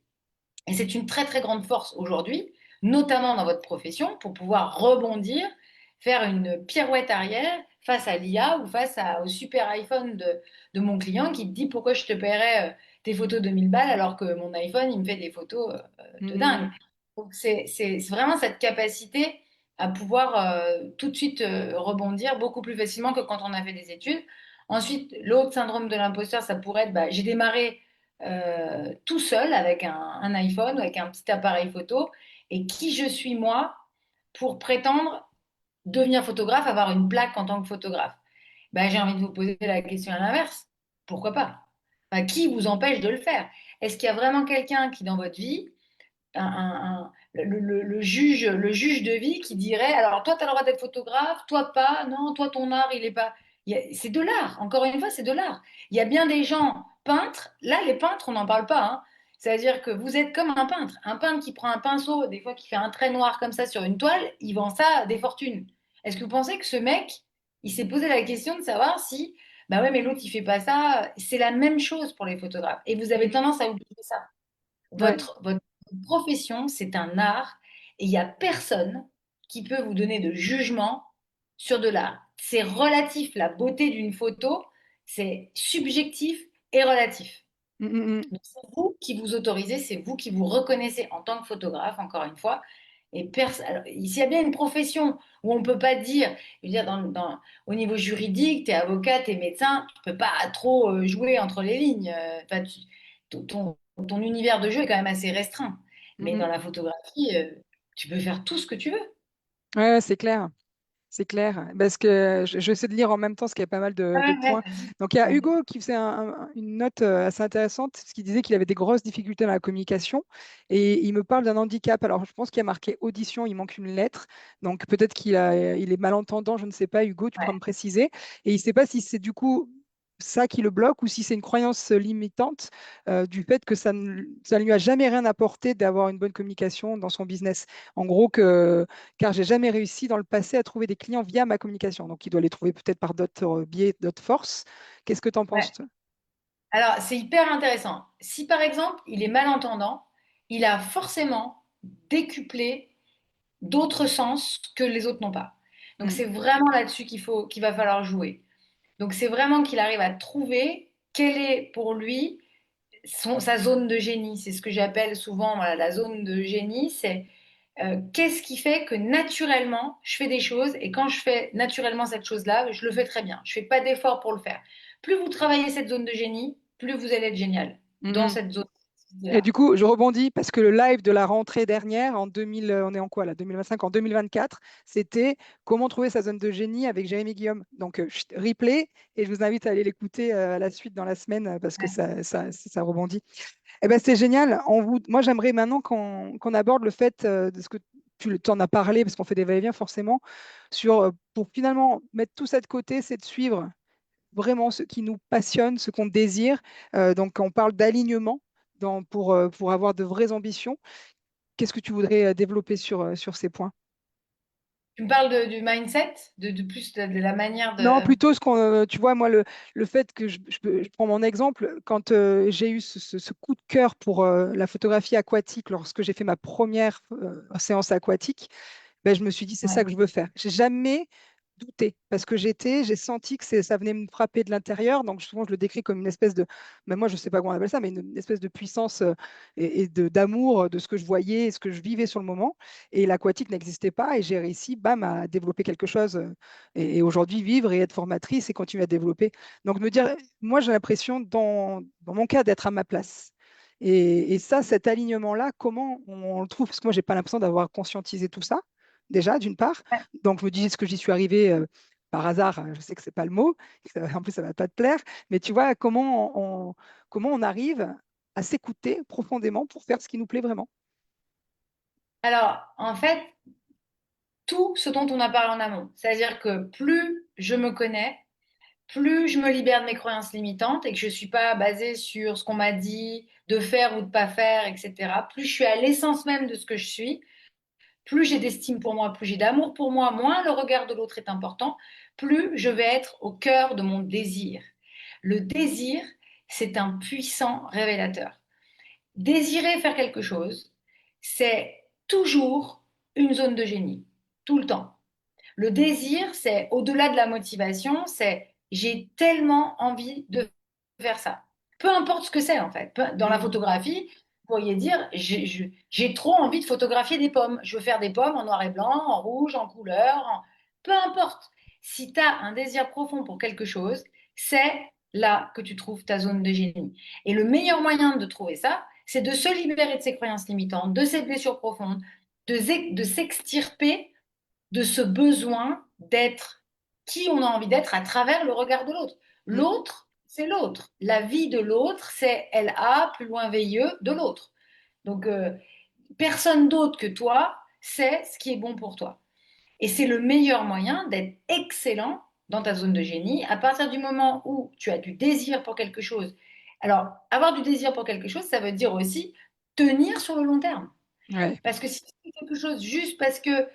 Et c'est une très très grande force aujourd'hui, notamment dans votre profession, pour pouvoir rebondir, faire une pirouette arrière face à l'IA ou au super iPhone de mon client qui te dit pourquoi je te paierais tes photos de 1000 balles alors que mon iPhone, il me fait des photos de dingue. Mm. Donc c'est vraiment cette capacité à pouvoir tout de suite rebondir beaucoup plus facilement que quand on a fait des études. Ensuite, l'autre syndrome de l'imposteur, ça pourrait être, bah, j'ai démarré tout seul avec un iPhone ou avec un petit appareil photo. et qui je suis moi pour prétendre devenir photographe, avoir une plaque en tant que photographe? Ben, j'ai envie de vous poser la question à l'inverse. Pourquoi pas? Enfin, qui vous empêche de le faire? Est-ce qu'il y a vraiment quelqu'un qui, dans votre vie, le juge de vie qui dirait, alors toi, tu as le droit d'être photographe, toi pas, non, toi, ton art, il est pas... C'est de l'art, encore une fois, c'est de l'art. Il y a bien des gens peintres, là, les peintres, on n'en parle pas, hein. C'est-à-dire que vous êtes comme un peintre. Un peintre qui prend un pinceau, des fois qui fait un trait noir comme ça sur une toile, il vend ça des fortunes. Est-ce que vous pensez que ce mec, il s'est posé la question de savoir si, bah ouais, mais l'autre, il fait pas ça. C'est la même chose pour les photographes. Et vous avez Mhm. tendance à oublier ça. Ouais. Votre profession, c'est un art et il n'y a personne qui peut vous donner de jugement sur de l'art. C'est relatif, la beauté d'une photo, c'est subjectif et relatif. Mm. Donc, c'est vous qui vous autorisez, c'est vous qui vous reconnaissez en tant que photographe, encore une fois. Et alors, s'il y a bien une profession où on ne peut pas dire, je veux dire, au niveau juridique, tu es avocat, tu es médecin, tu ne peux pas trop jouer entre les lignes. Enfin, ton univers de jeu est quand même assez restreint. Mais dans Mm. la photographie, tu peux faire tout ce que tu veux. Ouais, ouais, c'est clair. C'est clair, parce que je sais de lire en même temps, parce qu'il y a pas mal de Ouais, ouais, points. Donc, il y a vas-y. Hugo qui faisait une note assez intéressante, parce qu'il disait qu'il avait des grosses difficultés dans la communication, et il me parle d'un handicap. Alors, je pense qu'il y a marqué audition, il manque une lettre, donc peut-être il est malentendant, je ne sais pas, Hugo, tu pourras me Ouais. préciser. Et il ne sait pas si c'est du coup ça qui le bloque ou si c'est une croyance limitante du fait que ça ne lui a jamais rien apporté d'avoir une bonne communication dans son business. En gros, car j'ai jamais réussi dans le passé à trouver des clients via ma communication. Donc, il doit les trouver peut-être par d'autres biais, d'autres forces. Qu'est-ce que tu en penses, Ouais. toi? Alors, c'est hyper intéressant. Si par exemple, il est malentendant, il a forcément décuplé d'autres sens que les autres n'ont pas. Donc Mm. c'est vraiment là-dessus qu'il va falloir jouer. Donc c'est vraiment qu'il arrive à trouver quelle est pour lui sa zone de génie. C'est ce que j'appelle souvent voilà, la zone de génie. C'est qu'est-ce qui fait que naturellement je fais des choses et quand je fais naturellement cette chose-là, je le fais très bien. Je fais pas d'effort pour le faire. Plus vous travaillez cette zone de génie, plus vous allez être génial dans Mhm. cette Et zone-là. du coup, je rebondis parce que le live de la rentrée dernière, en 2000, on est en quoi là, 2025, en 2024, c'était comment trouver sa zone de génie avec Jérémy Guillaume. Donc, replay, et je vous invite à aller l'écouter à la suite dans la semaine parce que ça rebondit. Eh ben, c'est génial. Moi, j'aimerais maintenant qu'on aborde le fait de ce que tu en as parlé, parce qu'on fait des va-et-vient forcément, pour finalement mettre tout ça de côté, c'est de suivre vraiment ce qui nous passionne, ce qu'on désire. Donc, on parle d'alignement pour avoir de vraies ambitions. Qu'est-ce que tu voudrais développer sur ces points? Tu me parles du mindset, de plus de la manière Non, de... plutôt tu vois, moi, le fait que je prends mon exemple, quand j'ai eu ce coup de cœur pour la photographie aquatique lorsque j'ai fait ma première séance aquatique, ben, je me suis dit, c'est ça Ouais. que je veux faire. J'ai jamais douté parce que j'ai senti que ça venait me frapper de l'intérieur. Donc, souvent, je le décris comme une espèce de, mais moi, je ne sais pas comment on appelle ça, mais une espèce de puissance d'amour de ce que je voyais et ce que je vivais sur le moment. Et l'aquatique n'existait pas et j'ai réussi, bam, à développer quelque chose et aujourd'hui vivre et être formatrice et continuer à développer. Donc, me dire, moi, j'ai l'impression, dans mon cas, d'être à ma place. Et ça, cet alignement-là, comment on le trouve? Parce que moi, j'ai pas l'impression d'avoir conscientisé tout ça, déjà, d'une part. Donc, je me dis, est-ce que j'y suis arrivée par hasard? Je sais que c'est pas le mot. En plus, ça va pas te plaire. Mais tu vois, comment on arrive à s'écouter profondément pour faire ce qui nous plaît vraiment? Alors, en fait, tout ce dont on a parlé en amont, c'est-à-dire que plus je me connais, plus je me libère de mes croyances limitantes et que je ne suis pas basée sur ce qu'on m'a dit de faire ou de pas faire, etc., plus je suis à l'essence même de ce que je suis, plus j'ai d'estime pour moi, plus j'ai d'amour pour moi, moins le regard de l'autre est important, plus je vais être au cœur de mon désir. Le désir, c'est un puissant révélateur. Désirer faire quelque chose, c'est toujours une zone de génie, tout le temps. Le désir, c'est au-delà de la motivation, c'est j'ai tellement envie de faire ça. Peu importe ce que c'est en fait. Dans la Mm. photographie, vous pourriez dire j'ai trop envie de photographier des pommes. Je veux faire des pommes en noir et blanc, en rouge, en couleur. Peu importe. Si tu as un désir profond pour quelque chose, c'est là que tu trouves ta zone de génie. Et le meilleur moyen de trouver ça, c'est de se libérer de ses croyances limitantes, de ses blessures profondes, de s'extirper de ce besoin d'être qui on a envie d'être à travers le regard de l'autre. Mm. L'autre, c'est l'autre. La vie de l'autre, c'est LA plus loin VIE de l'autre. Donc, personne d'autre que toi sait ce qui est bon pour toi. Et c'est le meilleur moyen d'être excellent dans ta zone de génie à partir du moment où tu as du désir pour quelque chose. Alors, avoir du désir pour quelque chose, ça veut dire aussi tenir sur le long terme. Ouais. Parce que si tu fais quelque chose juste parce que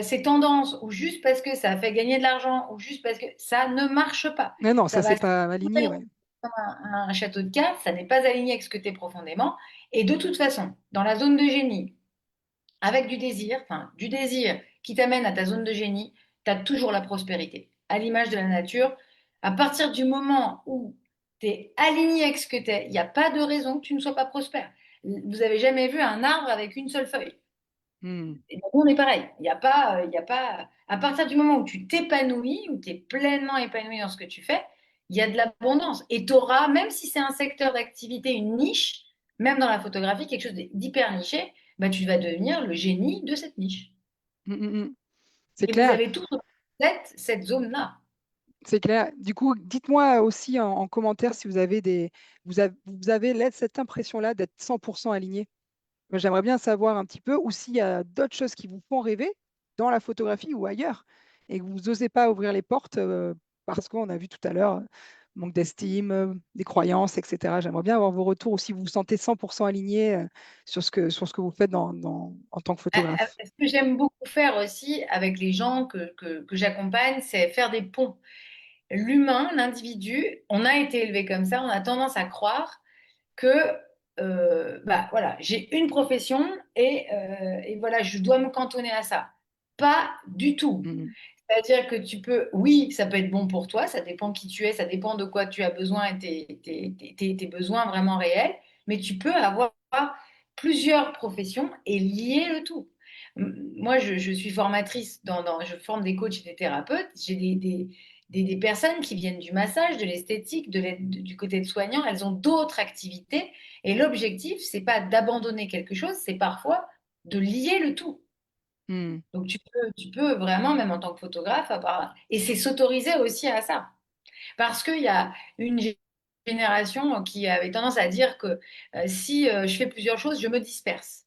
c'est tendance, ou juste parce que ça fait gagner de l'argent, ou juste parce que ça ne marche pas. Mais non, Ça ça, va c'est se pas aligné, ouais. comme un château de cartes, ça n'est pas aligné avec ce que tu es profondément. Et de toute façon, dans la zone de génie, avec du désir qui t'amène à ta zone de génie, tu as toujours la prospérité. À l'image de la nature, à partir du moment où tu es aligné avec ce que tu es, il n'y a pas de raison que tu ne sois pas prospère. Vous avez jamais vu un arbre avec une seule feuille? Mm. Et ben, on est pareil. Il y a pas, à partir du moment où tu t'épanouis, où tu es pleinement épanoui dans ce que tu fais, il y a de l'abondance. Et tu auras, même si c'est un secteur d'activité, une niche, même dans la photographie, quelque chose d'hyper niché, bah, tu vas devenir le génie de cette niche. Mm, mm, mm. C'est Et vous clair. avez tous cette zone-là. C'est clair. Du coup, dites-moi aussi en commentaire si vous avez vous avez cette impression-là d'être 100% aligné. Moi, j'aimerais bien savoir un petit peu, ou s'il y a d'autres choses qui vous font rêver dans la photographie ou ailleurs, et que vous n'osez pas ouvrir les portes parce qu'on a vu tout à l'heure manque d'estime, des croyances, etc. J'aimerais bien avoir vos retours ou si vous vous sentez 100% aligné sur ce que vous faites en tant que photographe. Ce que j'aime beaucoup faire aussi avec les gens que j'accompagne, c'est faire des ponts. L'humain, l'individu, on a été élevé comme ça, on a tendance à croire que bah, voilà, j'ai une profession et voilà, je dois me cantonner à ça. Pas du tout. Mhm. C'est-à-dire que tu peux, oui, ça peut être bon pour toi, ça dépend qui tu es, ça dépend de quoi tu as besoin et tes besoins vraiment réels, mais tu peux avoir plusieurs professions et lier le tout. Moi, je suis formatrice, je forme des coachs et des thérapeutes, j'ai des personnes qui viennent du massage, de l'esthétique, du côté de soignant, elles ont d'autres activités et l'objectif, c'est pas d'abandonner quelque chose, c'est parfois de lier le tout. Mhm. Donc tu peux vraiment, même en tant que photographe, et c'est s'autoriser aussi à ça. Parce qu'il y a une génération qui avait tendance à dire que si je fais plusieurs choses, je me disperse.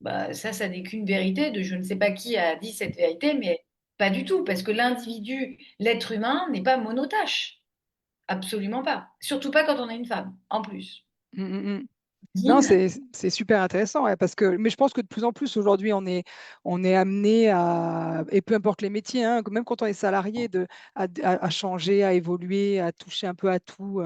Bah, ça n'est qu'une vérité de je ne sais pas qui a dit cette vérité, mais pas du tout, parce que l'individu, l'être humain, n'est pas monotâche. Absolument pas. Surtout pas quand on est une femme, en plus. Mhm. Mhm. Non, Yin, c'est super intéressant, ouais, parce que, mais je pense que de plus en plus aujourd'hui, on est amené à, et peu importe les métiers, hein, même quand on est salarié, à changer, à évoluer, à toucher un peu à tout.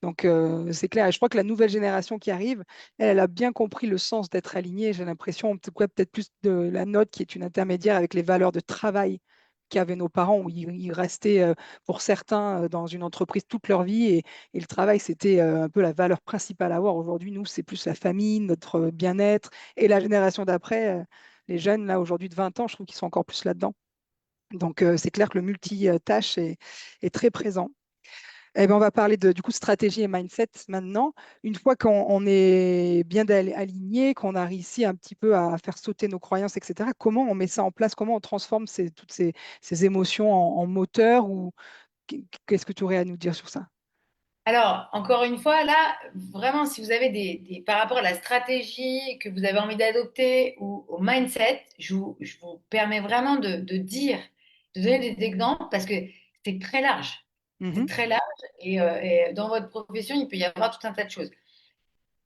Donc, c'est clair. Et je crois que la nouvelle génération qui arrive, elle a bien compris le sens d'être alignée. J'ai l'impression, en tout cas, peut-être plus de la nôtre qui est une intermédiaire avec les valeurs de travail qu'avaient nos parents, où ils restaient, pour certains, dans une entreprise toute leur vie. Et le travail, c'était un peu la valeur principale à avoir. Aujourd'hui, nous, c'est plus la famille, notre bien-être. Et la génération d'après, les jeunes, là, aujourd'hui de 20 ans, je trouve qu'ils sont encore plus là-dedans. Donc, c'est clair que le multitâche est très présent. Eh ben, on va parler du coup, stratégie et mindset maintenant. Une fois qu'on est bien aligné, qu'on a réussi un petit peu à faire sauter nos croyances, etc., comment on met ça en place? Comment on transforme toutes ces émotions en moteur ou qu'est-ce que tu aurais à nous dire sur ça? Alors, encore une fois, là, vraiment, si vous avez par rapport à la stratégie que vous avez envie d'adopter ou au mindset, je vous permets vraiment de donner des exemples parce que c'est très large. C'est Mhm. très large et dans votre profession, il peut y avoir tout un tas de choses.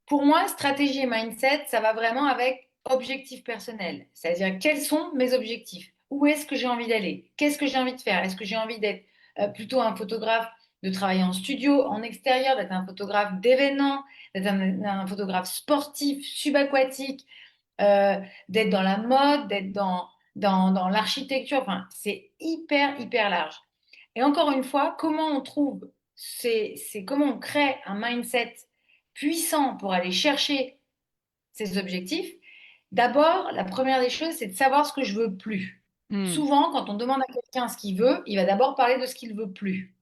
Pour moi, stratégie et mindset, ça va vraiment avec objectif personnel. C'est-à-dire, quels sont mes objectifs? Où est-ce que j'ai envie d'aller? Qu'est-ce que j'ai envie de faire? Est-ce que j'ai envie d'être plutôt un photographe, de travailler en studio, en extérieur, d'être un photographe d'événements, d'être un photographe sportif, subaquatique, euh, d'être dans la mode, d'être dans l'architecture? Enfin, c'est hyper, hyper large. Et encore une fois, comment on trouve, c'est comment on crée un mindset puissant pour aller chercher ses objectifs. D'abord, la première des choses, c'est de savoir ce que je veux plus. Mhm. Souvent, quand on demande à quelqu'un ce qu'il veut, il va d'abord parler de ce qu'il veut plus.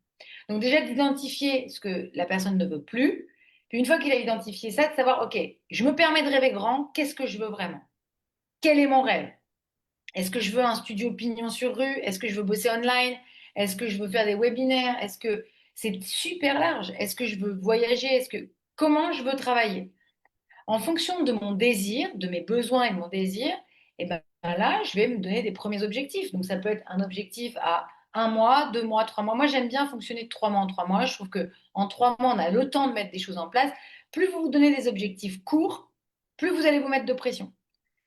Donc déjà d'identifier ce que la personne ne veut plus. Puis une fois qu'il a identifié ça, de savoir, OK, je me permets de rêver grand, qu'est-ce que je veux vraiment? quel est mon rêve? Est-ce que je veux un studio pignon sur rue? Est-ce que je veux bosser online? Est-ce que je veux faire des webinaires? Est-ce que c'est super large? Est-ce que je veux voyager? Comment je veux travailler? En fonction de mon désir, de mes besoins et de mon désir, et ben là, je vais me donner des premiers objectifs. Donc, ça peut être un objectif à 1 mois, 2 mois, 3 mois. Moi, j'aime bien fonctionner de 3 mois en 3 mois. Je trouve que en 3 mois, on a le temps de mettre des choses en place. Plus vous vous donnez des objectifs courts, plus vous allez vous mettre de pression.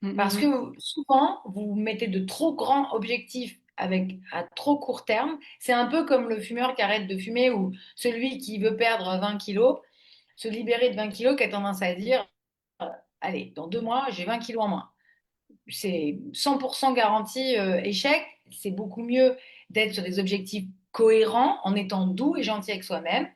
Mm, Parce mm, que souvent, vous mettez de trop grands objectifs avec à trop court terme. C'est un peu comme le fumeur qui arrête de fumer ou celui qui veut perdre 20 kilos, se libérer de 20 kilos, qui a tendance à dire, allez, dans 2 mois, j'ai 20 kilos en moins. C'est 100% garanti échec. C'est beaucoup mieux d'être sur des objectifs cohérents en étant doux et gentil avec soi-même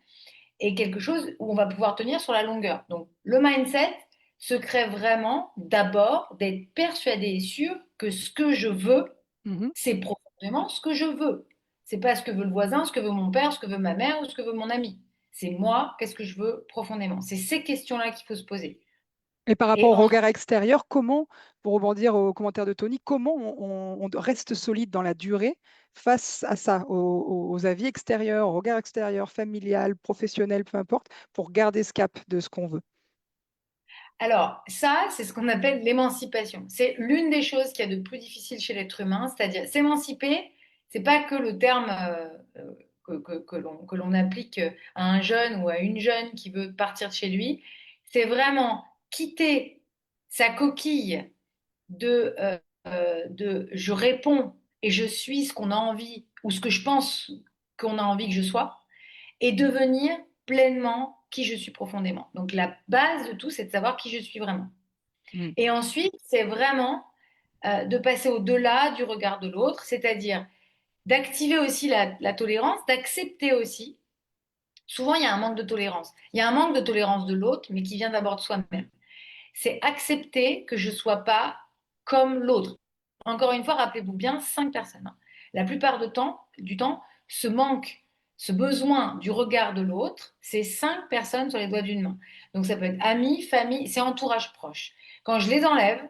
et quelque chose où on va pouvoir tenir sur la longueur. Donc, le mindset se crée vraiment d'abord d'être persuadé et sûr que ce que je veux, mhm. c'est profondément ce que je veux. C'est pas ce que veut le voisin, ce que veut mon père, ce que veut ma mère ou ce que veut mon ami. C'est moi, qu'est-ce que je veux profondément. C'est ces questions-là qu'il faut se poser. Et par rapport Et au en regard extérieur, comment, pour rebondir au commentaire de Tony, comment on reste solide dans la durée face à ça, aux avis extérieurs, au regard extérieur, familial, professionnel, peu importe, pour garder ce cap de ce qu'on veut? Alors, ça, c'est ce qu'on appelle l'émancipation. C'est l'une des choses qu'il y a de plus difficile chez l'être humain, c'est-à-dire s'émanciper, c'est pas que le terme que l'on applique à un jeune ou à une jeune qui veut partir de chez lui. C'est vraiment quitter sa coquille de je réponds et je suis ce qu'on a envie ou ce que je pense qu'on a envie que je sois et devenir pleinement qui je suis profondément. Donc la base de tout, c'est de savoir qui je suis vraiment. Mm. Et ensuite, c'est vraiment de passer au-delà du regard de l'autre, c'est-à-dire d'activer aussi la tolérance, d'accepter aussi. Souvent, il y a un manque de tolérance. Il y a un manque de tolérance de l'autre, mais qui vient d'abord de soi-même. C'est accepter que je ne sois pas comme l'autre. Encore une fois, rappelez-vous bien, 5 personnes. La plupart du temps, ce manque, ce besoin du regard de l'autre, c'est 5 personnes sur les doigts d'une main. Donc ça peut être amis, famille, c'est entourage proche. Quand je les enlève,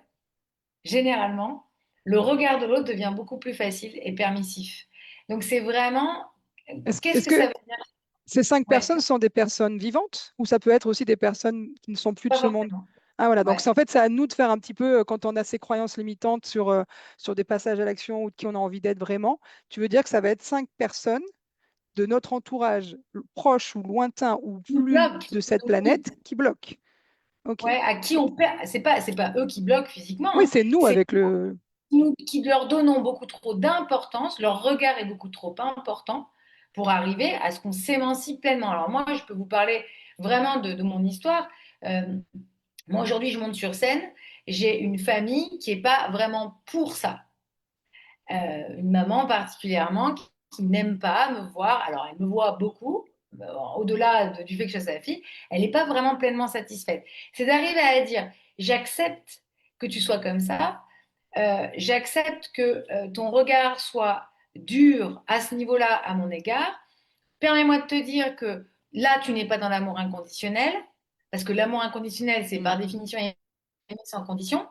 généralement, le regard de l'autre devient beaucoup plus facile et permissif. Donc c'est vraiment, qu'est-ce Est-ce que ça que veut dire? ces cinq Ouais, personnes sont des personnes vivantes ou ça peut être aussi des personnes qui ne sont plus de pas ce monde? forcément. Ah voilà, donc Ouais. en fait, c'est à nous de faire un petit peu, quand on a ces croyances limitantes sur des passages à l'action ou de qui on a envie d'être vraiment, tu veux dire que ça va être 5 personnes de notre entourage proche ou lointain ou Qui nous plus bloquent, de qui cette nous guident. planète qui bloquent. OK. Ouais, à qui on perd, c'est pas eux qui bloquent physiquement, Oui, hein. c'est nous C'est avec le. nous qui leur donnons beaucoup trop d'importance, leur regard est beaucoup trop important pour arriver à ce qu'on s'émancipe pleinement. Alors moi, je peux vous parler vraiment de mon histoire. Euh, Moi, aujourd'hui, je monte sur scène, j'ai une famille qui n'est pas vraiment pour ça. Une maman particulièrement qui n'aime pas me voir, alors elle me voit beaucoup, au-delà du fait que je sois sa fille, elle n'est pas vraiment pleinement satisfaite. C'est d'arriver à dire, j'accepte que tu sois comme ça, j'accepte que ton regard soit dur à ce niveau-là à mon égard. Permets-moi de te dire que là, tu n'es pas dans l'amour inconditionnel, parce que l'amour inconditionnel, c'est Mm. par définition aimer sans condition.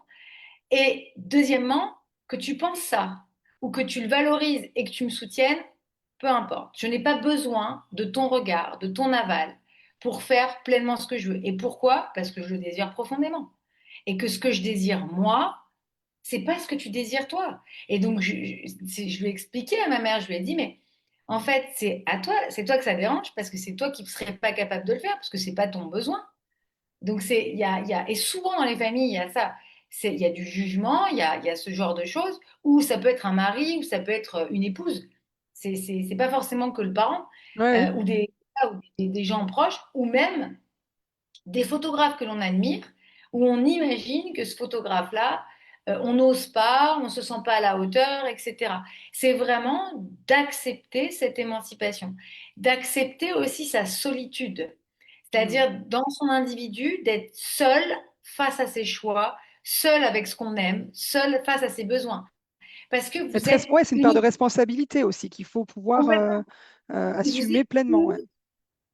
Et deuxièmement, que tu penses ça, ou que tu le valorises et que tu me soutiennes, peu importe. Je n'ai pas besoin de ton regard, de ton aval, pour faire pleinement ce que je veux. Et pourquoi? Parce que je le désire profondément. Et que ce que je désire moi, c'est pas ce que tu désires toi. Et donc, je lui ai expliqué à ma mère, je lui ai dit, mais en fait, c'est à toi, c'est toi que ça dérange parce que c'est toi qui ne serais pas capable de le faire parce que c'est pas ton besoin. Donc, et souvent dans les familles, il y a ça. Il y a du jugement, il y a ce genre de choses, ou ça peut être un mari, ou ça peut être une épouse. C'est pas forcément que le parent, Ouais, ou des gens proches, ou même des photographes que l'on admire, où on imagine que ce photographe-là, on n'ose pas, on ne se sent pas à la hauteur, etc. C'est vraiment d'accepter cette émancipation, d'accepter aussi sa solitude, mm. c'est-à-dire dans son individu, d'être seul face à ses choix, seul avec ce qu'on aime, seul face à ses besoins. Parce que vous êtes Ouais, c'est une part de unique, responsabilité aussi qu'il faut pouvoir complètement. Vous assumer êtes pleinement. Ouais. unique.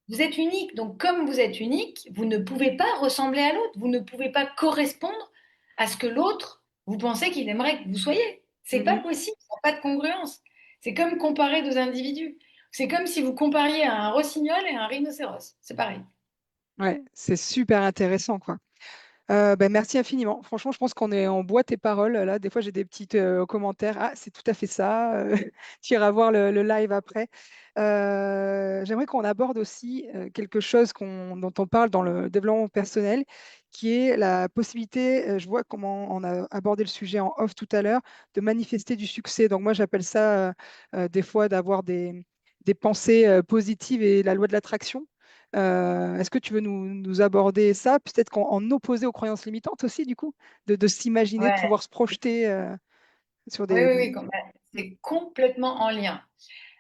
Vous êtes unique. Donc, comme vous êtes unique, vous ne pouvez pas ressembler à l'autre. Vous ne pouvez pas correspondre à ce que l'autre vous pensez qu'il aimerait que vous soyez. C'est pas Mhm. possible, il n'y a pas de congruence. C'est comme comparer deux individus. C'est comme si vous compariez un rossignol et un rhinocéros. C'est pareil. Ouais, c'est super intéressant, quoi. Ben, merci infiniment. Franchement, je pense qu'on est en boîte tes paroles. Là, des fois, j'ai des petits commentaires. Ah, c'est tout à fait ça. Tu iras voir le live après. J'aimerais qu'on aborde aussi quelque chose dont on parle dans le développement personnel, qui est la possibilité, je vois comment on a abordé le sujet en off tout à l'heure, de manifester du succès. Donc moi, j'appelle ça des fois d'avoir des pensées positives et la loi de l'attraction. Est-ce que tu veux nous aborder ça, peut-être en opposé aux croyances limitantes aussi, du coup, de s'imaginer, de Ouais. pouvoir se projeter sur Oui, des... oui, oui, c'est complètement en lien.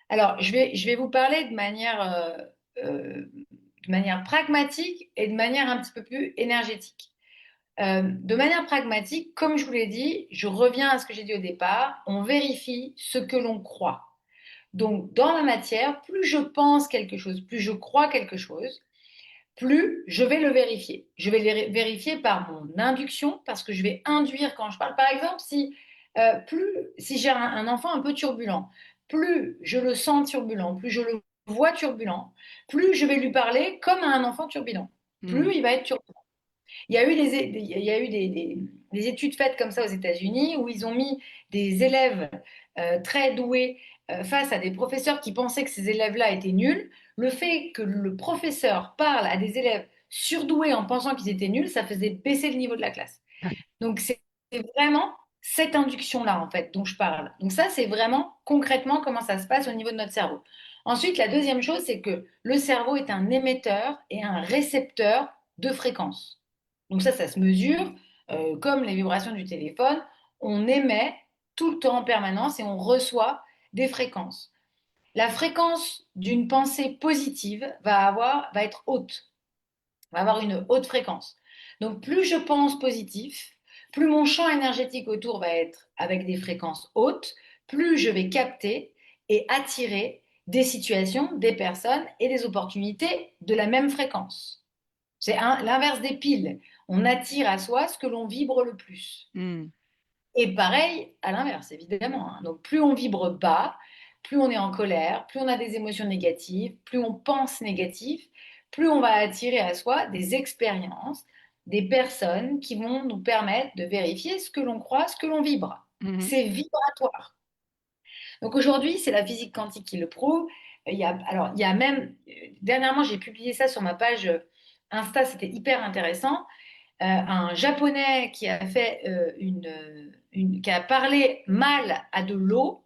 Alors, je vais vous parler de manière pragmatique et de manière un petit peu plus énergétique. De manière pragmatique, comme je vous l'ai dit, je reviens à ce que j'ai dit au départ, on vérifie ce que l'on croit. Donc, dans la matière, plus je pense quelque chose, plus je crois quelque chose, plus je vais le vérifier. Je vais le vérifier par mon induction, parce que je vais induire quand je parle. Par exemple, si j'ai un enfant un peu turbulent, plus je le sens turbulent, plus je le vois turbulent, plus je vais lui parler comme à un enfant turbulent. Hmm. Plus il va être turbulent. Il y a eu des études faites comme ça aux États-Unis où ils ont mis des élèves très doués face à des professeurs qui pensaient que ces élèves-là étaient nuls. Le fait que le professeur parle à des élèves surdoués en pensant qu'ils étaient nuls, ça faisait baisser le niveau de la classe. Donc c'est vraiment cette induction-là en fait dont je parle. Donc ça, c'est vraiment concrètement comment ça se passe au niveau de notre cerveau. Ensuite, la deuxième chose, c'est que le cerveau est un émetteur et un récepteur de fréquences. Donc ça se mesure comme les vibrations du téléphone. On émet tout le temps en permanence et on reçoit des fréquences. La fréquence d'une pensée positive va être haute, va avoir une haute fréquence. Donc plus je pense positif, plus mon champ énergétique autour va être avec des fréquences hautes, plus je vais capter et attirer des situations, des personnes et des opportunités de la même fréquence. C'est l'inverse des piles. On attire à soi ce que l'on vibre le plus. Hmm. Et pareil à l'inverse, évidemment, hein. Donc plus on vibre bas, plus on est en colère, plus on a des émotions négatives, plus on pense négatif, plus on va attirer à soi des expériences, des personnes qui vont nous permettre de vérifier ce que l'on croit, ce que l'on vibre. Mhm. C'est vibratoire. Donc aujourd'hui, c'est la physique quantique qui le prouve. Il y a même, dernièrement, j'ai publié ça sur ma page Insta, c'était hyper intéressant. Un Japonais qui a fait qui a parlé mal à de l'eau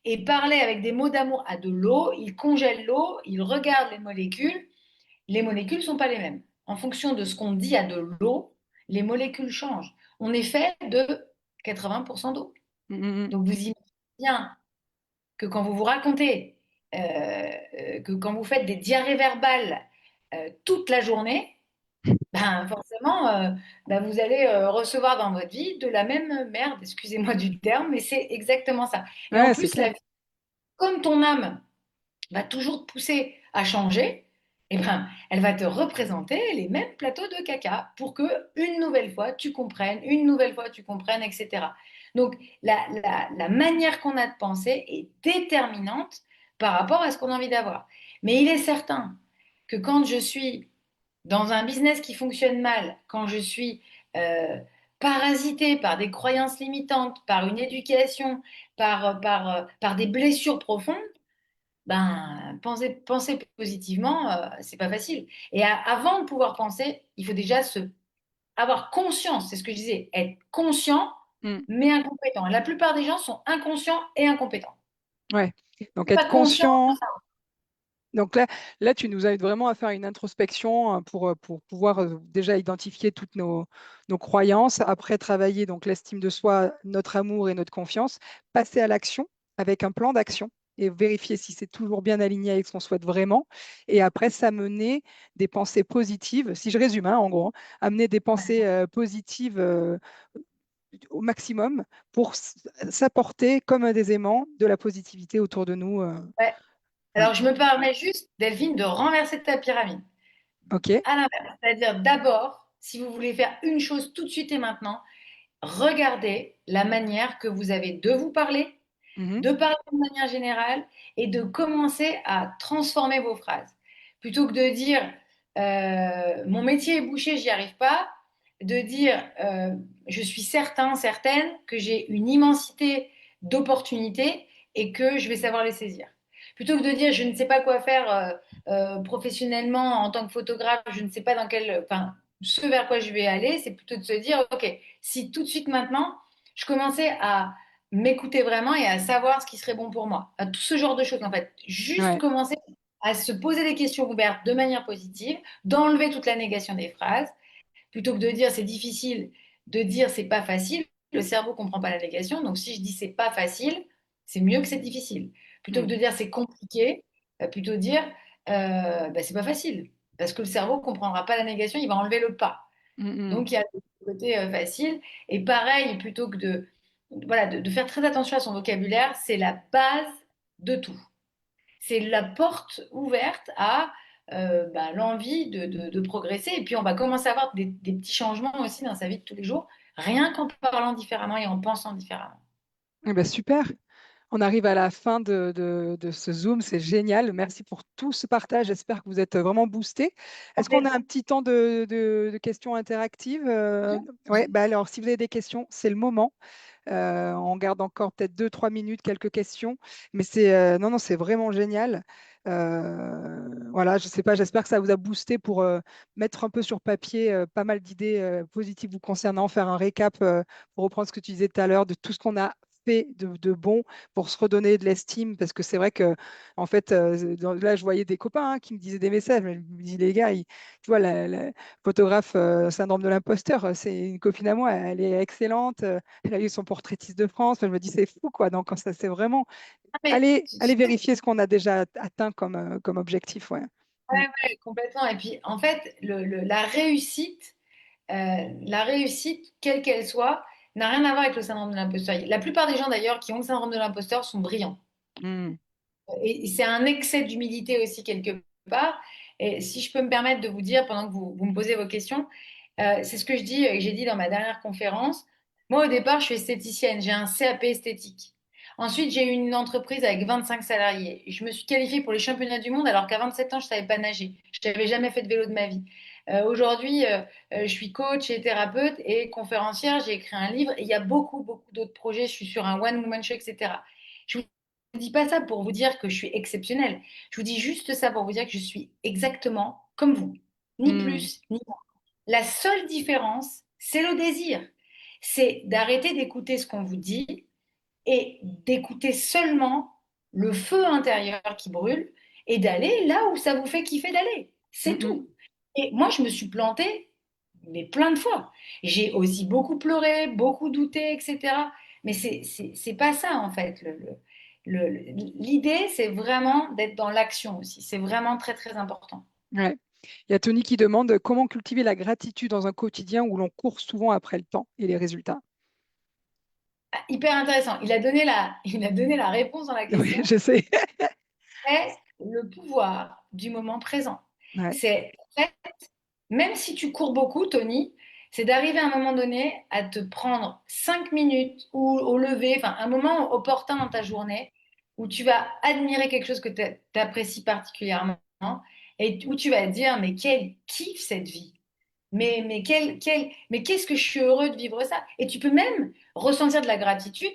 et parlé avec des mots d'amour à de l'eau. Il congèle l'eau, il regarde les molécules. Les molécules ne sont pas les mêmes. En fonction de ce qu'on dit à de l'eau, les molécules changent. On est fait de 80% d'eau. Mhm. Donc vous imaginez bien que quand vous vous racontez, que quand vous faites des diarrhées verbales toute la journée, ben forcément, ben vous allez recevoir dans votre vie de la même merde, excusez-moi du terme, mais c'est exactement ça. Et en Ouais, c'est plus, clair. comme ton âme va toujours te pousser à changer, eh ben, elle va te représenter les mêmes plateaux de caca pour que une nouvelle fois tu comprennes, une nouvelle fois tu comprennes, etc. Donc la manière qu'on a de penser est déterminante par rapport à ce qu'on a envie d'avoir. Mais il est certain que quand je suis dans un business qui fonctionne mal, quand je suis euh, parasité par des croyances limitantes, par une éducation, par des blessures profondes, ben, penser positivement, c'est pas facile. Et avant de pouvoir penser, il faut déjà avoir conscience, c'est ce que je disais, être conscient Hmm. mais incompétent. La plupart des gens sont inconscients et incompétents. Ouais. Donc Pas être conscient. conscient. Donc là, tu nous invites vraiment à faire une introspection pour pouvoir déjà identifier toutes nos croyances, après travailler donc l'estime de soi, notre amour et notre confiance, passer à l'action avec un plan d'action et vérifier si c'est toujours bien aligné avec ce qu'on souhaite vraiment. Et après, s'amener des pensées positives, si je résume, hein, en gros, hein, amener des pensées positives au maximum pour s'apporter comme un des aimants de la positivité autour de nous. Ouais. Ouais. Alors, je me permets juste, Delphine, de renverser ta pyramide. OK. À l'inverse. C'est-à-dire, d'abord, si vous voulez faire une chose tout de suite et maintenant, regardez la manière que vous avez de vous parler, Mhm. de parler de manière générale et de commencer à transformer vos phrases. Plutôt que de dire mon métier est boucher, j'y arrive pas, de dire je suis certain, certaine que j'ai une immensité d'opportunités et que je vais savoir les saisir. Plutôt que de dire je ne sais pas quoi faire professionnellement en tant que photographe, je ne sais pas dans quel, enfin, ce vers quoi je vais aller, c'est plutôt de se dire ok, si tout de suite maintenant, je commençais à m'écouter vraiment et à savoir ce qui serait bon pour moi. À tout ce genre de choses, en fait. Juste Ouais. commencer à se poser des questions ouvertes de manière positive, d'enlever toute la négation des phrases, plutôt que de dire c'est difficile, de dire c'est pas facile. Le cerveau comprend pas la négation, donc si je dis c'est pas facile, c'est mieux que c'est difficile. Plutôt que Mm. de dire c'est compliqué, plutôt dire bah, c'est pas facile. Parce que le cerveau comprendra pas la négation, il va enlever le pas. Mm, mm. Donc, il y a le côté facile. Et pareil, plutôt que voilà, de faire très attention à son vocabulaire, c'est la base de tout. C'est la porte ouverte à bah, l'envie de progresser. Et puis, on va commencer à avoir des petits changements aussi dans sa vie de tous les jours, rien qu'en parlant différemment et en pensant différemment. Eh ben, super. On arrive à la fin de ce Zoom, c'est génial. Merci pour tout ce partage. J'espère que vous êtes vraiment boostés. Est-ce qu'on a un Complètement. petit temps de questions interactives? Ouais, bah alors, si vous avez des questions, c'est le moment. On garde encore peut-être 2, 3 minutes, quelques questions. Mais non, non, c'est vraiment génial. Voilà, je sais pas, j'espère que ça vous a boosté pour mettre un peu sur papier pas mal d'idées positives vous concernant, faire un récap pour reprendre ce que tu disais tout à l'heure de tout ce qu'on a fait de bon pour se redonner de l'estime parce que c'est vrai que en fait là je voyais des copains qui me disaient des messages mais je me dis les gars tu vois la photographe syndrome de l'imposteur c'est une copine à moi elle est excellente elle a eu son portraitiste de France. Enfin, je me dis, c'est fou, quoi. Donc, ça, c'est vraiment Ah, mais aller vérifier ce qu'on a déjà atteint comme objectif. Ouais. Mm, ouais, complètement. Et puis, en fait, la réussite, quelle qu'elle soit, n'a rien à voir avec le syndrome de l'imposteur. La plupart des gens d'ailleurs qui ont le syndrome de l'imposteur sont brillants. mm, Et c'est un excès d'humilité aussi quelque part. Et si je peux me permettre de vous dire, pendant que vous me posez vos questions, c'est ce que j'ai dit dans ma dernière conférence. Moi, au départ, je suis esthéticienne, j'ai un CAP esthétique. Ensuite, j'ai eu une entreprise avec 25 salariés. Je me suis qualifiée pour les championnats du monde alors qu'à 27 ans, je ne savais pas nager. Je n'avais jamais fait de vélo de ma vie. Aujourd'hui, je suis coach et thérapeute et conférencière. J'ai écrit un livre et il y a beaucoup, beaucoup d'autres projets. Je suis sur un one-woman show, etc. Je vous dis pas ça pour vous dire que je suis exceptionnelle. Je vous dis juste ça pour vous dire que je suis exactement comme vous. Ni mm, plus, ni moins. La seule différence, c'est le désir. C'est d'arrêter d'écouter ce qu'on vous dit et d'écouter seulement le feu intérieur qui brûle et d'aller là où ça vous fait kiffer d'aller. mm, C'est mm. tout. Et moi, je me suis plantée, mais plein de fois. J'ai aussi beaucoup pleuré, beaucoup douté, etc. Mais c'est pas ça, en fait. L'idée, c'est vraiment d'être dans l'action aussi. C'est vraiment très, très important. Ouais. Il y a Tony qui demande comment cultiver la gratitude dans un quotidien où l'on court souvent après le temps et les résultats. Ah, hyper intéressant. Il a donné la réponse dans la Oui, question. je sais. C'est le pouvoir du moment présent. Ouais. C'est même si tu cours beaucoup, Tony, c'est d'arriver à un moment donné à te prendre 5 minutes ou au lever, enfin un moment opportun dans ta journée où tu vas admirer quelque chose que tu apprécies particulièrement et où tu vas te dire mais quel kiff cette vie. Mais qu'est-ce que je suis heureux de vivre ça. Et tu peux même ressentir de la gratitude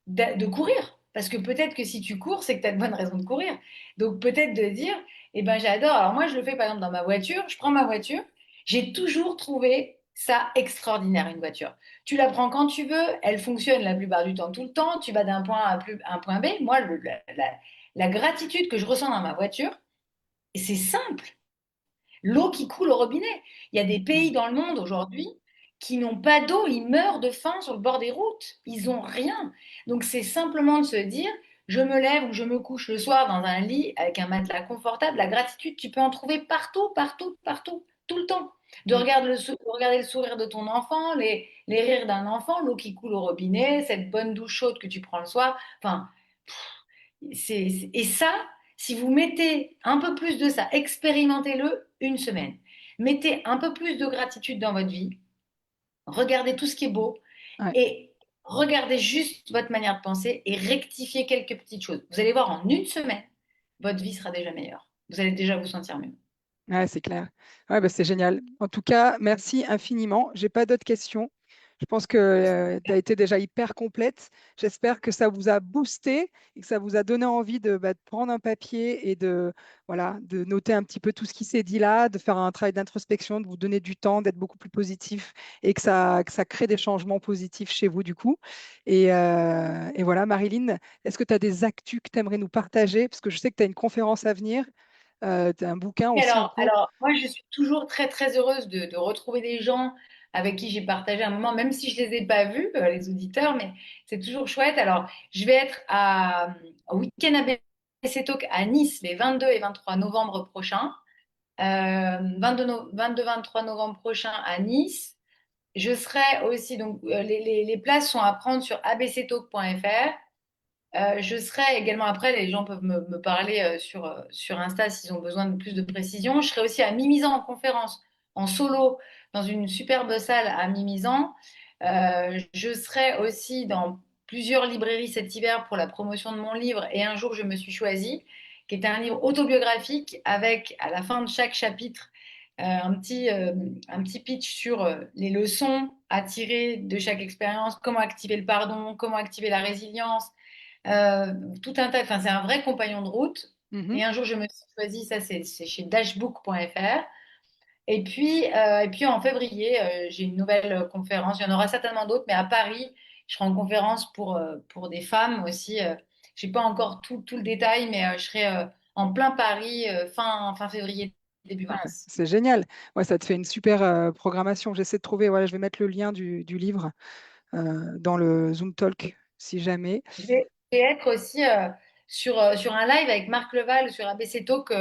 de courir. Parce que peut-être que si tu cours, c'est que tu as de bonnes raisons de courir. Donc peut-être de dire, eh ben j'adore. Alors moi, je le fais par exemple dans ma voiture. Je prends ma voiture. J'ai toujours trouvé ça extraordinaire, une voiture. Tu la prends quand tu veux. Elle fonctionne la plupart du temps, tout le temps. Tu vas d'un point A à un point B. Moi, la gratitude que je ressens dans ma voiture, c'est simple. L'eau qui coule au robinet. Il y a des pays Mm, dans le monde aujourd'hui qui n'ont pas d'eau, ils meurent de faim sur le bord des routes. Ils n'ont rien. Donc c'est simplement de se dire, je me lève ou je me couche le soir dans un lit avec un matelas confortable. La gratitude, tu peux en trouver partout, partout, partout, tout le temps. mm. De regarder le sourire de ton enfant, les rires d'un enfant, l'eau qui coule au robinet, cette bonne douche chaude que tu prends le soir. Enfin, et ça, si vous mettez un peu plus de ça, expérimentez-le une semaine. Mettez un peu plus de gratitude dans votre vie. Regardez tout ce qui est beau. Ouais. et regardez juste votre manière de penser et rectifiez quelques petites choses. Vous allez voir, en une semaine, votre vie sera déjà meilleure. Vous allez déjà vous sentir mieux. Ouais, c'est clair. Ouais, bah, c'est génial. En tout cas, merci infiniment. J'ai pas d'autres questions. Je pense que tu as été déjà hyper complète. J'espère que ça vous a boosté et que ça vous a donné envie de prendre un papier et voilà, de noter un petit peu tout ce qui s'est dit là, de faire un travail d'introspection, de vous donner du temps, d'être beaucoup plus positif et que ça crée des changements positifs chez vous du coup. Et voilà, Marilyn, est-ce que tu as des actus que tu aimerais nous partager? Parce que je sais que tu as une conférence à venir. Tu as un bouquin aussi en cours. Moi, je suis toujours très, très heureuse de retrouver des gens avec qui j'ai partagé un moment, même si je les ai pas vus, les auditeurs, mais c'est toujours chouette. Alors, je vais être au week-end à BC Talk à Nice les 22 et 23 novembre prochains. 22-23 novembre prochain à Nice. Je serai aussi, donc, les places sont à prendre sur abctalk.fr. Je serai également après, les gens peuvent me parler sur Insta s'ils ont besoin de plus de précision. Je serai aussi à Mimizan en conférence, en solo, dans une superbe salle à Mimizan. Je serai aussi dans plusieurs librairies cet hiver pour la promotion de mon livre Et un jour je me suis choisie, qui est un livre autobiographique avec à la fin de chaque chapitre un petit pitch sur les leçons à tirer de chaque expérience, comment activer le pardon, comment activer la résilience, tout un tas, enfin, c'est un vrai compagnon de route. Mhm. Et un jour, je me suis choisie, ça c'est chez dashbook.fr. Et puis en février, j'ai une nouvelle conférence. Il y en aura certainement d'autres, mais à Paris, je serai en conférence pour des femmes aussi. Je n'ai pas encore tout le détail, mais je serai en plein Paris fin février, début Ouais, mars. c'est génial. Ouais, ça te fait une super programmation. J'essaie de trouver, voilà, je vais mettre le lien du livre dans le Zoom Talk si jamais. Je vais être aussi sur un live avec Marc Leval sur ABC Talk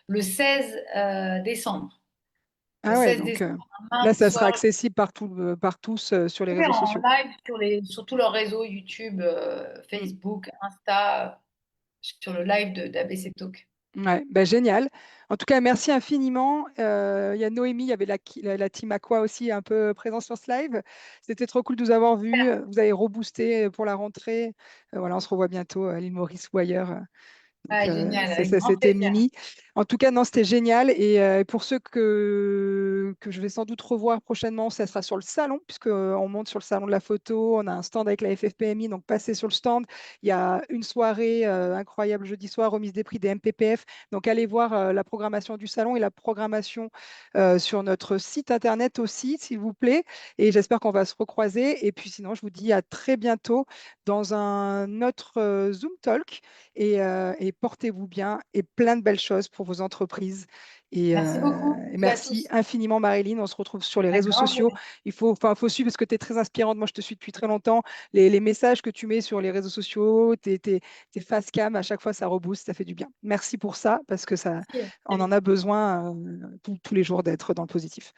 le 16 décembre. Le Ah ouais, 16 donc décembre, un là, mardi ça sera soir. accessible par tous sur les Je vais réseaux en sociaux. live sur tous leurs réseaux, YouTube, Mm. Facebook, Insta, sur le live d'ABC Talk. Ouais, bah, génial. En tout cas, merci infiniment. Il y a Noémie, il y avait la team Aqua aussi un peu présent sur ce live. C'était trop cool de vous avoir vu. Vous avez reboosté pour la rentrée. Voilà, on se revoit bientôt à l'île Maurice ou ailleurs. Donc, Ah, génial, avec grand c'était plaisir. Mimi. En tout cas, non, c'était génial. Et pour ceux que je vais sans doute revoir prochainement, ça sera sur le salon, puisqu'on monte sur le salon de la photo. On a un stand avec la FFPMI, donc passez sur le stand. Il y a une soirée incroyable jeudi soir, remise des prix des MPPF. Donc, allez voir la programmation du salon et la programmation sur notre site internet aussi, s'il vous plaît. Et j'espère qu'on va se recroiser. Et puis, sinon, je vous dis à très bientôt dans un autre Zoom Talk et portez-vous bien et plein de belles choses pour vos entreprises. Merci beaucoup. Et Merci à merci tous. infiniment, Marilyn. On se retrouve sur les Avec réseaux grand sociaux. plaisir. Faut suivre parce que tu es très inspirante. Moi, je te suis depuis très longtemps. Les messages que tu mets sur les réseaux sociaux, tes face cam, à chaque fois, ça rebooste, ça fait du bien. Merci pour ça parce que Merci. on en a besoin tous les jours d'être dans le positif.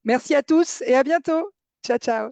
Merci à tous et à bientôt. Ciao, ciao.